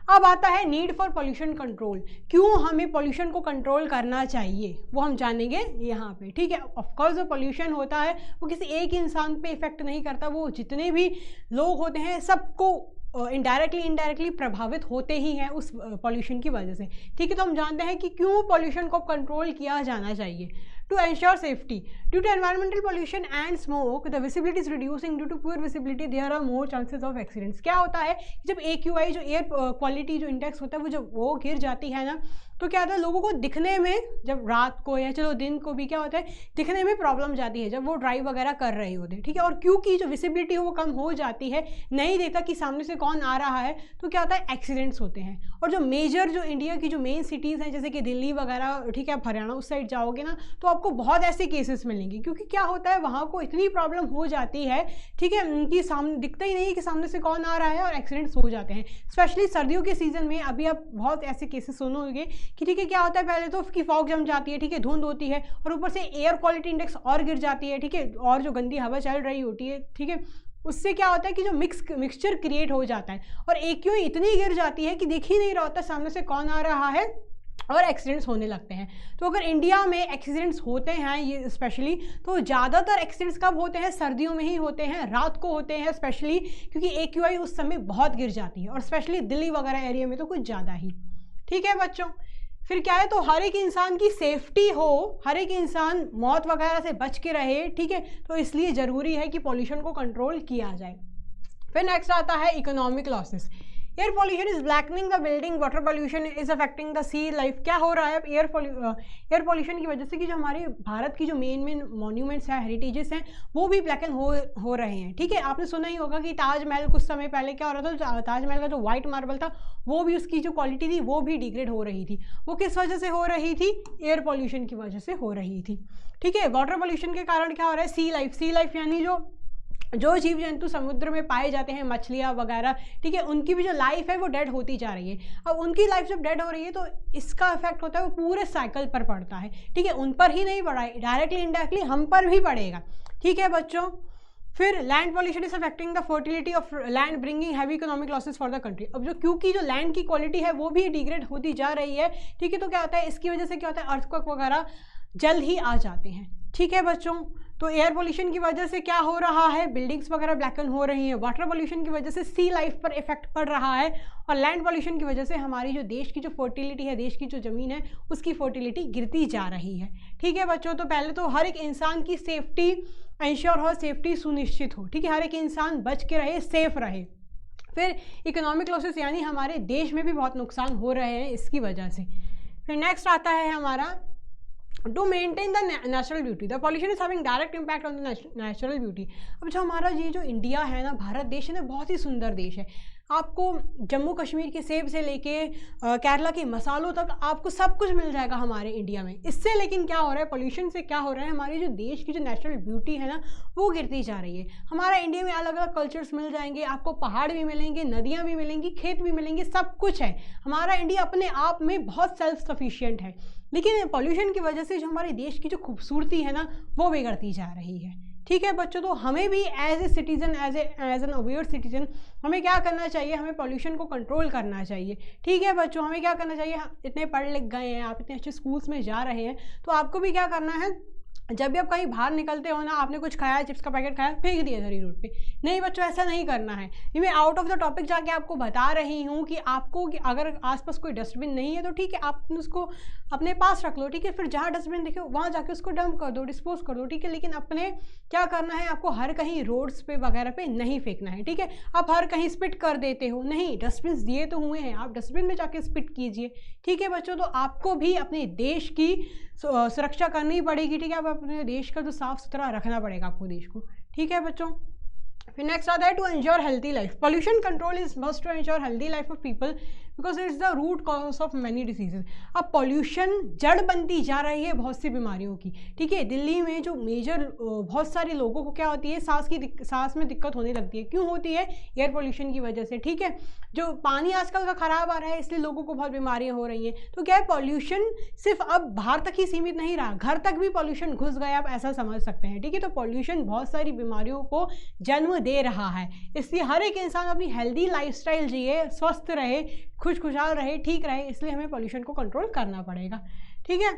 अब आता है नीड फॉर पोल्यूशन कंट्रोल। क्यों हमें पोल्यूशन को कंट्रोल करना चाहिए वो हम जानेंगे यहाँ पे। ठीक है, ऑफकोर्स जो पोल्यूशन होता है वो किसी एक इंसान पे इफेक्ट नहीं करता, वो जितने भी लोग होते हैं सबको इनडायरेक्टली प्रभावित होते ही हैं उस पोल्यूशन की वजह से। ठीक है, तो हम जानते हैं कि क्यों पोल्यूशन को कंट्रोल किया जाना चाहिए। To ensure safety, due to environmental pollution and smoke, the visibility is reducing. Due to poor visibility, there are more chances of accidents. क्या होता है जब AQI जो एयर क्वालिटी जो इंडेक्स होता है वो जब वो गिर जाती है ना, तो क्या होता है लोगों को दिखने में, जब रात को या चलो दिन को भी क्या होता है दिखने में प्रॉब्लम जाती है जब वो ड्राइव वगैरह कर रहे होते हैं। ठीक है, और क्योंकि जो विजिबिलिटी वो कम हो जाती है, नहीं देखता कि सामने से कौन आ रहा है, तो क्या होता है एक्सीडेंट्स होते हैं। और जो मेजर जो इंडिया की जो मेन सिटीज़ हैं जैसे कि दिल्ली वगैरह, ठीक है, आप हरियाणा उस साइड जाओगे ना तो आपको बहुत ऐसे केसेस मिलेंगे। क्योंकि क्या होता है वहाँ को इतनी प्रॉब्लम हो जाती है, ठीक है, कि सामने दिखता ही नहीं है कि सामने से कौन आ रहा है, और एक्सीडेंट्स हो जाते हैं। स्पेशली सर्दियों के सीज़न में अभी आप बहुत ऐसे केसेस सुनोगे कि ठीक है क्या होता है, पहले तो उसकी फॉग जम जाती है, ठीक है, धुंध होती है, और ऊपर से एयर क्वालिटी इंडेक्स और गिर जाती है। ठीक है, और जो गंदी हवा चल रही होती है, ठीक है, उससे क्या होता है कि जो मिक्सचर क्रिएट हो जाता है, और AQI इतनी गिर जाती है कि दिख ही नहीं रहा होता सामने से कौन आ रहा है, और एक्सीडेंट्स होने लगते हैं। तो अगर इंडिया में एक्सीडेंट्स होते हैं ये स्पेशली, तो ज़्यादातर एक्सीडेंट्स कब होते हैं, सर्दियों में ही होते हैं, रात को होते हैं स्पेशली, क्योंकि AQI उस समय बहुत गिर जाती है, और स्पेशली दिल्ली वगैरह एरिया में तो कुछ ज़्यादा ही। ठीक है बच्चों, फिर क्या है, तो हर एक इंसान की सेफ्टी हो, हर एक इंसान मौत वगैरह से बच के रहे। ठीक है, तो इसलिए ज़रूरी है कि पॉल्यूशन को कंट्रोल किया जाए। फिर नेक्स्ट आता है economic losses. Air pollution is blackening the building, water pollution is affecting the sea life. क्या हो रहा है अब एयर पॉल्यूशन की वजह से कि जो हमारे भारत की जो मेन मॉन्यूमेंट्स हैं, हेरिटेजेस हैं, वो भी ब्लैकन हो रहे हैं। ठीक है, आपने सुना ही होगा कि ताजमहल कुछ समय पहले क्या हो रहा था, ताजमहल का जो व्हाइट मार्बल था वो भी, उसकी जो क्वालिटी थी वो भी डिग्रेड हो रही थी। वो किस वजह से हो रही थी, एयर पॉल्यूशन की वजह से हो रही थी। ठीक है, वाटर पॉल्यूशन के कारण क्या हो रहा है, सी लाइफ यानी जो जीव जंतु समुद्र में पाए जाते हैं, मछलियाँ वगैरह, ठीक है, उनकी भी जो लाइफ है वो डेड होती जा रही है। अब उनकी लाइफ जब डेड हो रही है तो इसका इफेक्ट होता है वो पूरे साइकिल पर पड़ता है। ठीक है, उन पर ही नहीं पड़ा है, डायरेक्टली इनडायरेक्टली हम पर भी पड़ेगा। ठीक है बच्चों, फिर land pollution is affecting the fertility of land, bringing heavy economic losses for the country. अब जो क्योंकि जो लैंड की क्वालिटी है वो भी डिग्रेड होती जा रही है। ठीक है, तो क्या होता है इसकी वजह से क्या होता है, अर्थक्वेक वगैरह जल्द ही आ जाते हैं। ठीक है बच्चों, तो एयर पोल्यूशन की वजह से क्या हो रहा है, बिल्डिंग्स वगैरह ब्लैकन हो रही हैं। वाटर पोल्यूशन की वजह से सी लाइफ पर इफेक्ट पड़ रहा है, और लैंड पोल्यूशन की वजह से हमारी जो देश की जो फर्टिलिटी है, देश की जो ज़मीन है, उसकी फर्टिलिटी गिरती जा रही है। ठीक है बच्चों, तो पहले तो हर एक इंसान की सेफ्टी इंश्योर हो, सेफ्टी सुनिश्चित हो। ठीक है, हर एक इंसान बच के रहे, सेफ रहे। फिर इकोनॉमिक लॉसेस यानी हमारे देश में भी बहुत नुकसान हो रहे हैं इसकी वजह से। फिर नेक्स्ट आता है हमारा to maintain the natural beauty, the pollution is having direct impact on the natural beauty. अब जो हमारा ये जो इंडिया है ना, भारत देश है ना, बहुत ही सुंदर देश है। आपको जम्मू कश्मीर के सेब से लेके केरला के मसालों तक आपको सब कुछ मिल जाएगा हमारे इंडिया में। इससे लेकिन क्या हो रहा है, पोल्यूशन से क्या हो रहा है, हमारी जो देश की जो नेचुरल ब्यूटी है ना वो गिरती जा रही है। हमारा इंडिया में अलग अलग कल्चर्स मिल जाएंगे, आपको पहाड़ भी मिलेंगे, नदियाँ भी मिलेंगी, खेत भी मिलेंगे, सब कुछ है। हमारा इंडिया अपने आप में बहुत सेल्फ सफिशिएंट है, लेकिन पॉल्यूशन की वजह से जो हमारे देश की जो खूबसूरती है ना वो बिगड़ती जा रही है। ठीक है बच्चों, तो हमें भी as a citizen, as an aware citizen हमें क्या करना चाहिए, हमें पॉल्यूशन को कंट्रोल करना चाहिए। ठीक है बच्चों, हमें क्या करना चाहिए, इतने पढ़ लिख गए हैं, आप इतने अच्छे स्कूल्स में जा रहे हैं, तो आपको भी क्या करना है, जब भी आप कहीं बाहर निकलते हो ना, आपने कुछ खाया, चिप्स का पैकेट खाया, फेंक दिया धरी रोड पे। नहीं बच्चों, ऐसा नहीं करना है। ये मैं आउट ऑफ द टॉपिक जाके आपको बता रही हूँ कि आपको कि अगर आसपास कोई डस्टबिन नहीं है तो ठीक है, आप उसको अपने पास रख लो। ठीक है, फिर जहाँ डस्टबिन दिखे वहाँ जाके उसको डंप कर दो, डिस्पोज कर दो। ठीक है, लेकिन अपने क्या करना है, आपको हर कहीं रोड्स पे वगैरह पे नहीं फेंकना है। ठीक है, आप हर कहीं स्पिट कर देते हो, नहीं, डस्टबिन दिए तो हुए हैं, आप डस्टबिन में जाके स्पिट कीजिए। ठीक है बच्चों, तो आपको भी अपने देश की सुरक्षा करनी पड़ेगी। ठीक है, आप अपने देश का जो साफ सुथरा रखना पड़ेगा आपको देश को। ठीक है बच्चों, फिर नेक्स्ट आता है to ensure healthy life. Pollution control is must to ensure healthy life of people because it's the root cause of many diseases. अब पॉल्यूशन जड़ बनती जा रही है बहुत सी बीमारियों की। ठीक है, दिल्ली में जो मेजर बहुत सारे लोगों को क्या होती है, सांस में दिक्कत होने लगती है। क्यों होती है, एयर पोल्यूशन की वजह से। ठीक है, जो पानी आजकल का खराब आ रहा है इसलिए लोगों को बहुत बीमारियां हो रही हैं। तो क्या है, पॉल्यूशन सिर्फ अब बाहर तक ही सीमित नहीं रहा, घर तक भी पॉल्यूशन घुस गया, आप ऐसा समझ सकते हैं। ठीक है, तो पॉल्यूशन बहुत सारी बीमारियों को जन्म दे रहा है, इसलिए हर एक इंसान अपनी हेल्दी लाइफस्टाइल जिए, स्वस्थ रहे, खुशहाल रहे, ठीक रहे, इसलिए हमें पॉल्यूशन को कंट्रोल करना पड़ेगा। ठीक है,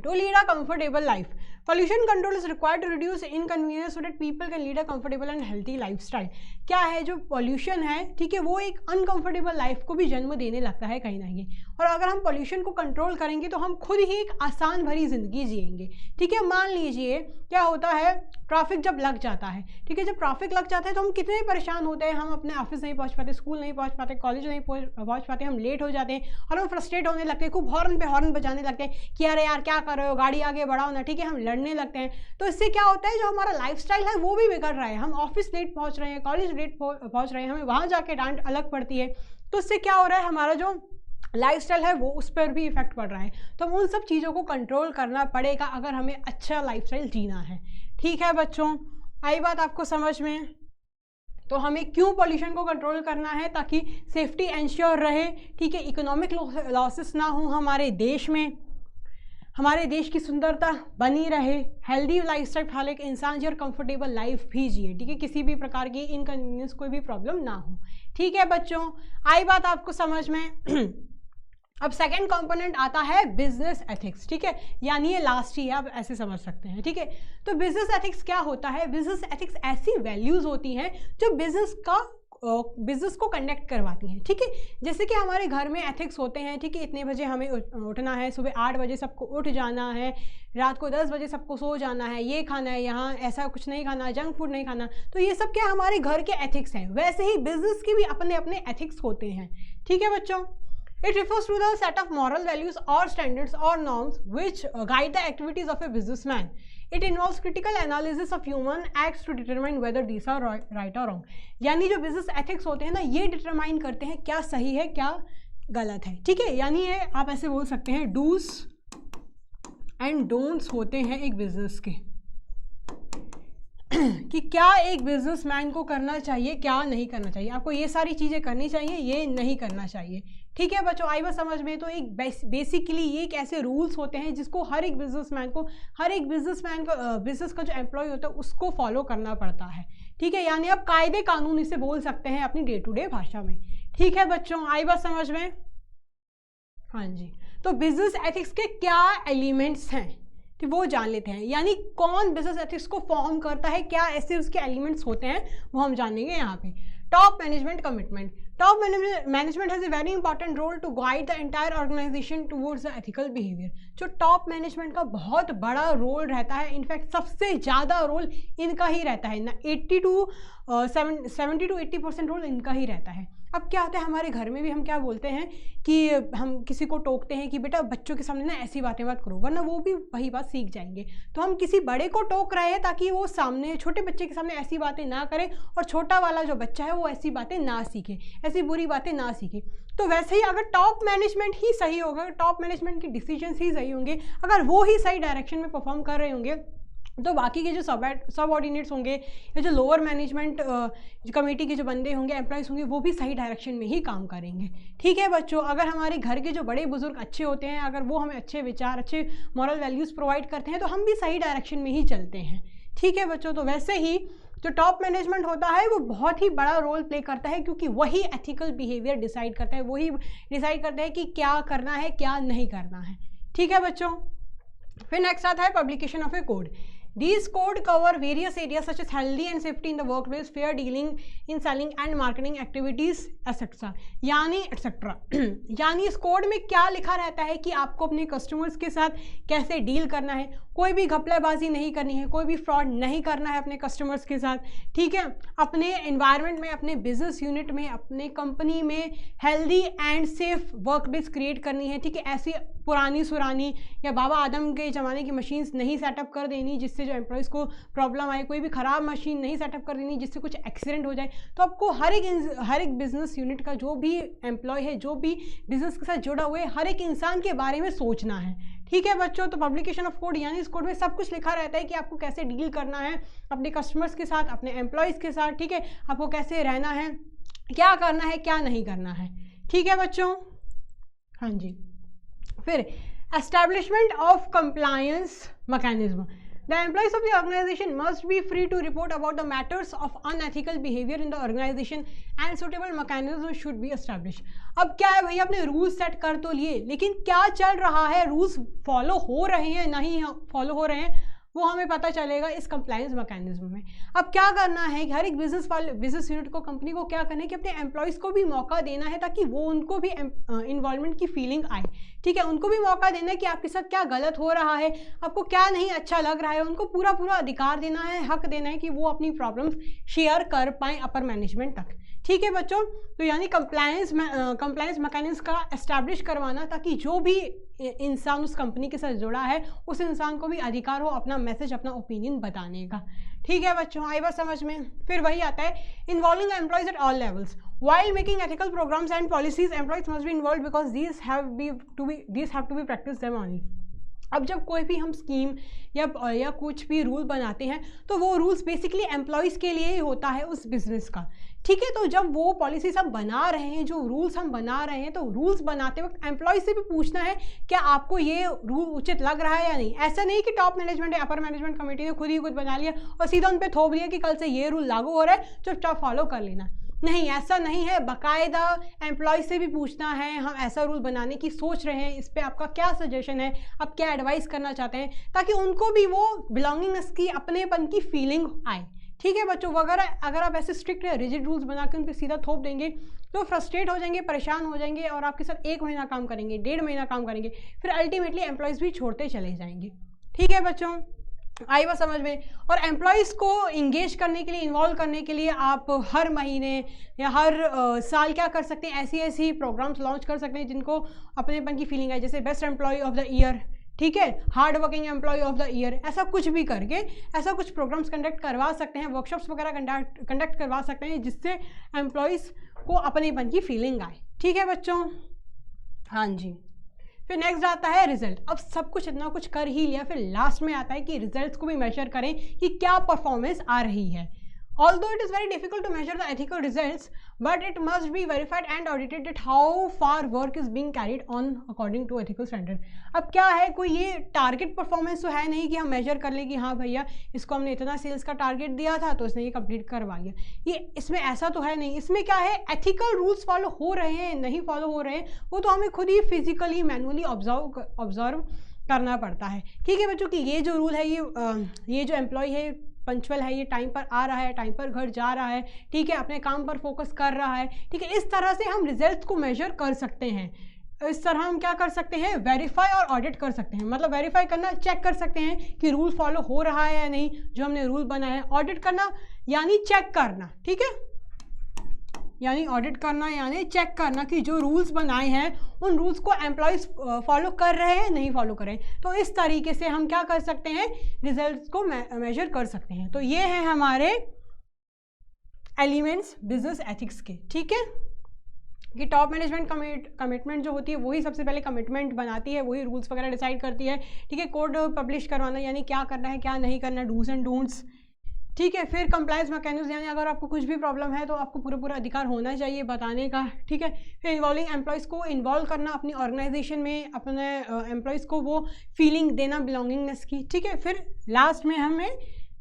to lead a comfortable life, pollution control is required to reduce inconvenience so that people can lead a comfortable and healthy lifestyle. क्या है, जो पॉल्यूशन है, ठीक है, वो एक अनकंफर्टेबल लाइफ को भी जन्म देने लगता है कहीं ना कहीं। और अगर हम पॉल्यूशन को कंट्रोल करेंगे तो हम खुद ही एक आसान भरी जिंदगी जिएंगे। ठीक है, मान लीजिए क्या होता है, ट्रैफिक जब लग जाता है, ठीक है, जब ट्रैफिक लग जाता है तो हम कितने परेशान होते हैं, हम अपने ऑफिस नहीं पहुंच पाते, स्कूल नहीं पहुंच पाते, कॉलेज नहीं पहुंच पाते, हम लेट हो जाते हैं और हम फ्रस्ट्रेट होने लगते हैं, खूब हॉर्न पे हॉर्न बजाने लगते हैं कि अरे यार क्या कर रहे हो, गाड़ी आगे बढ़ाओ ना। ठीक है, हम लड़ने लगते हैं। तो इससे क्या होता है, जो हमारा लाइफस्टाइल है वो भी बिगड़ रहा है, हम ऑफिस लेट पहुंच रहे हैं, कॉलेज लेट पहुंच रहे हैं, हमें वहां जाके डांट अलग पड़ती है। तो इससे क्या हो रहा है, हमारा जो लाइफस्टाइल है वो उस पर भी इफेक्ट पड़ रहा है। तो उन सब चीज़ों को कंट्रोल करना पड़ेगा अगर हमें अच्छा लाइफस्टाइल जीना है। ठीक है बच्चों, आई बात आपको समझ में? तो हमें क्यों पॉल्यूशन को कंट्रोल करना है, ताकि सेफ्टी एंश्योर रहे। ठीक है, इकोनॉमिक लॉसेस ना हो हमारे देश में, हमारे देश की सुंदरता बनी रहे, हेल्दी लाइफस्टाइल वाले एक इंसान जिए और कंफर्टेबल लाइफ भी जिए। ठीक है, किसी भी प्रकार की इनकन्वीनियंस, कोई भी प्रॉब्लम ना हो। ठीक है बच्चों, आई बात आपको समझ में? अब सेकंड कंपोनेंट आता है बिजनेस एथिक्स। ठीक है, यानी ये लास्ट ही है, आप ऐसे समझ सकते हैं। ठीक है, तो बिजनेस एथिक्स क्या होता है, बिजनेस एथिक्स ऐसी वैल्यूज होती हैं जो बिजनेस को कंडक्ट करवाती हैं। ठीक है, जैसे कि हमारे घर में एथिक्स होते हैं। ठीक है, इतने बजे हमें उठना है, सुबह 8 बजे सबको उठ जाना है, रात को 10 बजे सबको सो जाना है, ये खाना है, यहाँ ऐसा कुछ नहीं खाना, जंक फूड नहीं खाना। तो ये सब क्या हमारे घर के एथिक्स हैं। वैसे ही बिजनेस के भी अपने अपने एथिक्स होते हैं। ठीक है बच्चों, it refers to the set of moral values or standards or norms which guide the activities of a businessman. It involves critical analysis of human acts to determine whether these are right or wrong. यानी जो business ethics होते हैं ना, ये determine करते हैं क्या सही है क्या गलत है। ठीक है, यानी ये आप ऐसे बोल सकते हैं, डूज एंड डोंट्स होते हैं एक बिजनेस के, कि क्या एक बिजनेसमैन को करना चाहिए, क्या नहीं करना चाहिए, आपको ये सारी चीज़ें करनी चाहिए, ये नहीं करना चाहिए। ठीक है बच्चों, आई बात समझ में? तो एक बेसिकली ये एक ऐसे रूल्स होते हैं जिसको हर एक बिजनेसमैन को बिजनेस का जो एम्प्लॉय होता है उसको फॉलो करना पड़ता है। ठीक है, यानी आप कायदे कानून इसे बोल सकते हैं अपनी डे टू डे भाषा में। ठीक है बच्चों, आई बात समझ में? हाँ जी, तो बिजनेस एथिक्स के क्या एलिमेंट्स हैं तो वो जान लेते हैं, यानी कौन बिजनेस एथिक्स को फॉर्म करता है, क्या ऐसे उसके एलिमेंट्स होते हैं वो हम जानेंगे यहाँ पे। Top management commitment, top management has a very important role to guide the entire organisation towards the ethical behaviour. जो टॉप मैनेजमेंट का बहुत बड़ा रोल रहता है, इनफैक्ट सबसे ज़्यादा रोल इनका ही रहता है ना, 70 to 80% रोल इनका ही रहता है। अब क्या होता है, हमारे घर में भी हम क्या बोलते हैं कि हम किसी को टोकते हैं कि बेटा बच्चों के सामने ना ऐसी बातें मत करो, वरना वो भी वही बात सीख जाएंगे। तो हम किसी बड़े को टोक रहे हैं ताकि वो सामने छोटे बच्चे के सामने ऐसी बातें ना करे और छोटा वाला जो बच्चा है वो ऐसी बातें ना सीखे, ऐसी बुरी बातें ना सीखे। तो वैसे ही अगर टॉप मैनेजमेंट ही सही होगा, टॉप मैनेजमेंट के डिसीजंस ही सही होंगे, अगर वो ही सही डायरेक्शन में परफॉर्म कर रहे होंगे, तो बाकी के जो सब ऑर्डिनेट्स होंगे या जो लोअर मैनेजमेंट कमेटी के जो बंदे होंगे, एम्प्लॉयज़ होंगे, वो भी सही डायरेक्शन में ही काम करेंगे। ठीक है बच्चों, अगर हमारे घर के जो बड़े बुजुर्ग अच्छे होते हैं, अगर वो हमें अच्छे विचार, अच्छे मॉरल वैल्यूज़ प्रोवाइड करते हैं, तो हम भी सही डायरेक्शन में ही चलते हैं। ठीक है बच्चों, तो वैसे ही जो टॉप मैनेजमेंट होता है वो बहुत ही बड़ा रोल प्ले करता है, क्योंकि वही एथिकल बिहेवियर डिसाइड करता है, वही डिसाइड करता है कि क्या करना है क्या नहीं करना है। ठीक है बच्चों, फिर नेक्स्ट आता है publication of A code. These code cover various areas such as healthy and safety in the workplace, fair dealing in selling and marketing activities, etc. यानी इस कोड में क्या लिखा रहता है कि आपको अपने कस्टमर्स के साथ कैसे डील करना है, कोई भी घपलाबाजी नहीं करनी है, कोई भी फ्रॉड नहीं करना है अपने कस्टमर्स के साथ। ठीक है, अपने एनवायरनमेंट में, अपने बिजनेस यूनिट में, अपने कंपनी में healthy and safe work place create करनी है। ठीक है, ऐसी पुरानी सुरानी या बाबा आदम के ज़माने की मशीन्स नहीं सेटअप कर देनी जिससे जो एम्प्लॉयज़ को प्रॉब्लम आए, कोई भी ख़राब मशीन नहीं सेटअप कर देनी जिससे कुछ एक्सीडेंट हो जाए। तो आपको हर एक बिजनेस यूनिट का जो भी एम्प्लॉय है, जो भी बिजनेस के साथ जुड़ा हुआ है, हर एक इंसान के बारे में सोचना है। ठीक है बच्चों, तो पब्लिकेशन ऑफ कोड यानी इस कोड में सब कुछ लिखा रहता है कि आपको कैसे डील करना है अपने कस्टमर्स के साथ, अपने एम्प्लॉयज़ के साथ। ठीक है, आपको कैसे रहना है, क्या करना है क्या नहीं करना है। ठीक है बच्चों, हाँ जी। फिर establishment of compliance mechanism. The employees of the organization must be free to report about the matters of unethical behavior in the organization and suitable mechanism should be established. अब क्या है भैया, आपने रूल्स सेट कर तो लिए, लेकिन क्या चल रहा है, रूल्स फॉलो हो रहे हैं नहीं फॉलो हो रहे हैं, वो हमें पता चलेगा इस कंप्लायंस मैकेनिज्म में। अब क्या करना है कि हर एक बिजनेस यूनिट को, कंपनी को क्या करना है कि अपने एम्प्लॉयज़ को भी मौका देना है ताकि वो उनको भी इन्वॉल्वमेंट की फीलिंग आए। ठीक है, उनको भी मौका देना है कि आपके साथ क्या गलत हो रहा है, आपको क्या नहीं अच्छा लग रहा है, उनको पूरा अधिकार देना है, हक देना है कि वो अपनी प्रॉब्लम्स शेयर कर पाएँ अपर मैनेजमेंट तक। ठीक है बच्चों, तो यानी कंप्लायंस मैकेनिज्म का एस्टैब्लिश करवाना ताकि जो भी इंसान उस कंपनी के साथ जुड़ा है उस इंसान को भी अधिकार हो अपना मैसेज, अपना ओपिनियन बताने का। ठीक है बच्चों, आई बात समझ में। फिर वही आता है involving employees at all levels while making ethical programs and policies, employees must be involved because these have to be practiced them only. अब जब कोई भी हम स्कीम या कुछ भी रूल बनाते हैं तो वो रूल्स बेसिकली एम्प्लॉयज़ के लिए ही होता है उस बिज़नेस का। ठीक है, तो जब वो पॉलिसीज हम बना रहे हैं, जो रूल्स हम बना रहे हैं, तो रूल्स बनाते वक्त एम्प्लॉय से भी पूछना है क्या आपको ये रूल उचित लग रहा है या नहीं। ऐसा नहीं कि टॉप मैनेजमेंट या अपर मैनेजमेंट कमेटी ने खुद ही कुछ बना लिया और सीधा उन पर थोप दिया कि कल से ये रूल लागू हो रहा है, चुपचाप फॉलो कर लेना। नहीं, ऐसा नहीं है, बाकायदा एम्प्लॉय से भी पूछना है हम ऐसा रूल बनाने की सोच रहे हैं, इस पर आपका क्या सजेशन है, आप क्या एडवाइस करना चाहते हैं, ताकि उनको भी वो बिलोंगिंगनेस की, अपनेपन की फीलिंग आए। ठीक है बच्चों, अगर आप ऐसे स्ट्रिक्ट या रिजिड रूल्स बना के उन पर सीधा थोप देंगे तो फ्रस्ट्रेट हो जाएंगे, परेशान हो जाएंगे और आपके साथ 1 महीना काम करेंगे, 1.5 महीना काम करेंगे, फिर अल्टीमेटली एम्प्लॉयज़ भी छोड़ते चले जाएंगे। ठीक है बच्चों, आई बात समझ में। और एम्प्लॉयज़ को इंगेज करने के लिए, इन्वॉल्व करने के लिए आप हर महीने या हर साल क्या कर सकते हैं, ऐसी प्रोग्राम्स लॉन्च कर सकते हैं जिनको अपनेपन की फीलिंग आए, जैसे best employ of the year, ठीक है, hard working employ of the year, ऐसा कुछ भी करके ऐसा कुछ प्रोग्राम्स कंडक्ट करवा सकते हैं, वर्कशॉप्स वगैरह कंडक्ट करवा सकते हैं जिससे एम्प्लॉयज़ को अपनेपन की फीलिंग आए। ठीक है बच्चों, हाँ जी। फिर नेक्स्ट आता है रिजल्ट। अब सब कुछ इतना कुछ कर ही लिया, फिर लास्ट में आता है कि रिजल्ट्स को भी मेजर करें कि क्या परफॉर्मेंस आ रही है। Although it is very difficult to measure the ethical results, but it must be verified and audited that how far work is being carried on according to ethical standard. अब क्या है, कोई ये टारगेट परफॉर्मेंस तो है नहीं कि हम मेजर कर ले कि हाँ भैया इसको हमने इतना सेल्स का टारगेट दिया था तो इसने ये कंप्लीट करवा लिया, ये इसमें ऐसा तो है नहीं। इसमें क्या है, एथिकल रूल्स फॉलो हो रहे हैं नहीं फॉलो हो रहे हैं, वो तो हमें खुद ही फिजिकली मैनुअली ऑब्जर्व करना पड़ता है। ठीक है बच्चों, कि ये जो रूल है, ये जो एम्प्लॉय है पंक्चुअल है, ये टाइम पर आ रहा है, टाइम पर घर जा रहा है, ठीक है, अपने काम पर फोकस कर रहा है, ठीक है। इस तरह से हम रिजल्ट को मेजर कर सकते हैं। इस तरह हम क्या कर सकते हैं, वेरीफाई और ऑडिट कर सकते हैं। मतलब वेरीफाई करना, चेक कर सकते हैं कि रूल फॉलो हो रहा है या नहीं, जो हमने रूल बनाया है। ऑडिट करना यानी चेक करना, ठीक है, यानी ऑडिट करना यानी चेक करना कि जो रूल्स बनाए हैं उन रूल्स को एम्प्लॉयज़ फॉलो कर रहे हैं, नहीं फॉलो कर रहे हैं। तो इस तरीके से हम क्या कर सकते हैं, रिजल्ट्स को मेजर कर सकते हैं। तो ये है हमारे एलिमेंट्स बिजनेस एथिक्स के, ठीक है, कि टॉप मैनेजमेंट कमिटमेंट जो होती है वही सबसे पहले कमिटमेंट बनाती है, वही रूल्स वगैरह डिसाइड करती है, ठीक है। कोड पब्लिश करवाना यानी क्या करना है क्या नहीं करना, डूज एंड डोंट्स, ठीक है। फिर कंप्लायंस मैकेनिज्म यानी अगर आपको कुछ भी प्रॉब्लम है तो आपको पूरा अधिकार होना चाहिए बताने का, ठीक है। फिर इन्वॉल्विंग एम्प्लॉयज़ को इन्वॉल्व करना अपनी ऑर्गेनाइजेशन में, अपने एम्प्लॉयज़ को वो फीलिंग देना बिलोंगिंगनेस की, ठीक है। फिर लास्ट में हमें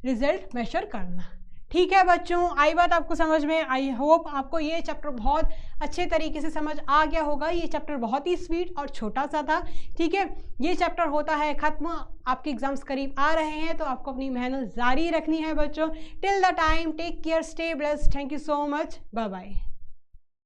रिजल्ट मेजर करना, ठीक है बच्चों। आई बात आपको समझ में, आई होप आपको ये चैप्टर बहुत अच्छे तरीके से समझ आ गया होगा। ये चैप्टर बहुत ही स्वीट और छोटा सा था, ठीक है। ये चैप्टर होता है ख़त्म, आपके एग्जाम्स करीब आ रहे हैं तो आपको अपनी मेहनत जारी रखनी है बच्चों। Till the time take care, stay blessed, thank you so much, bye bye.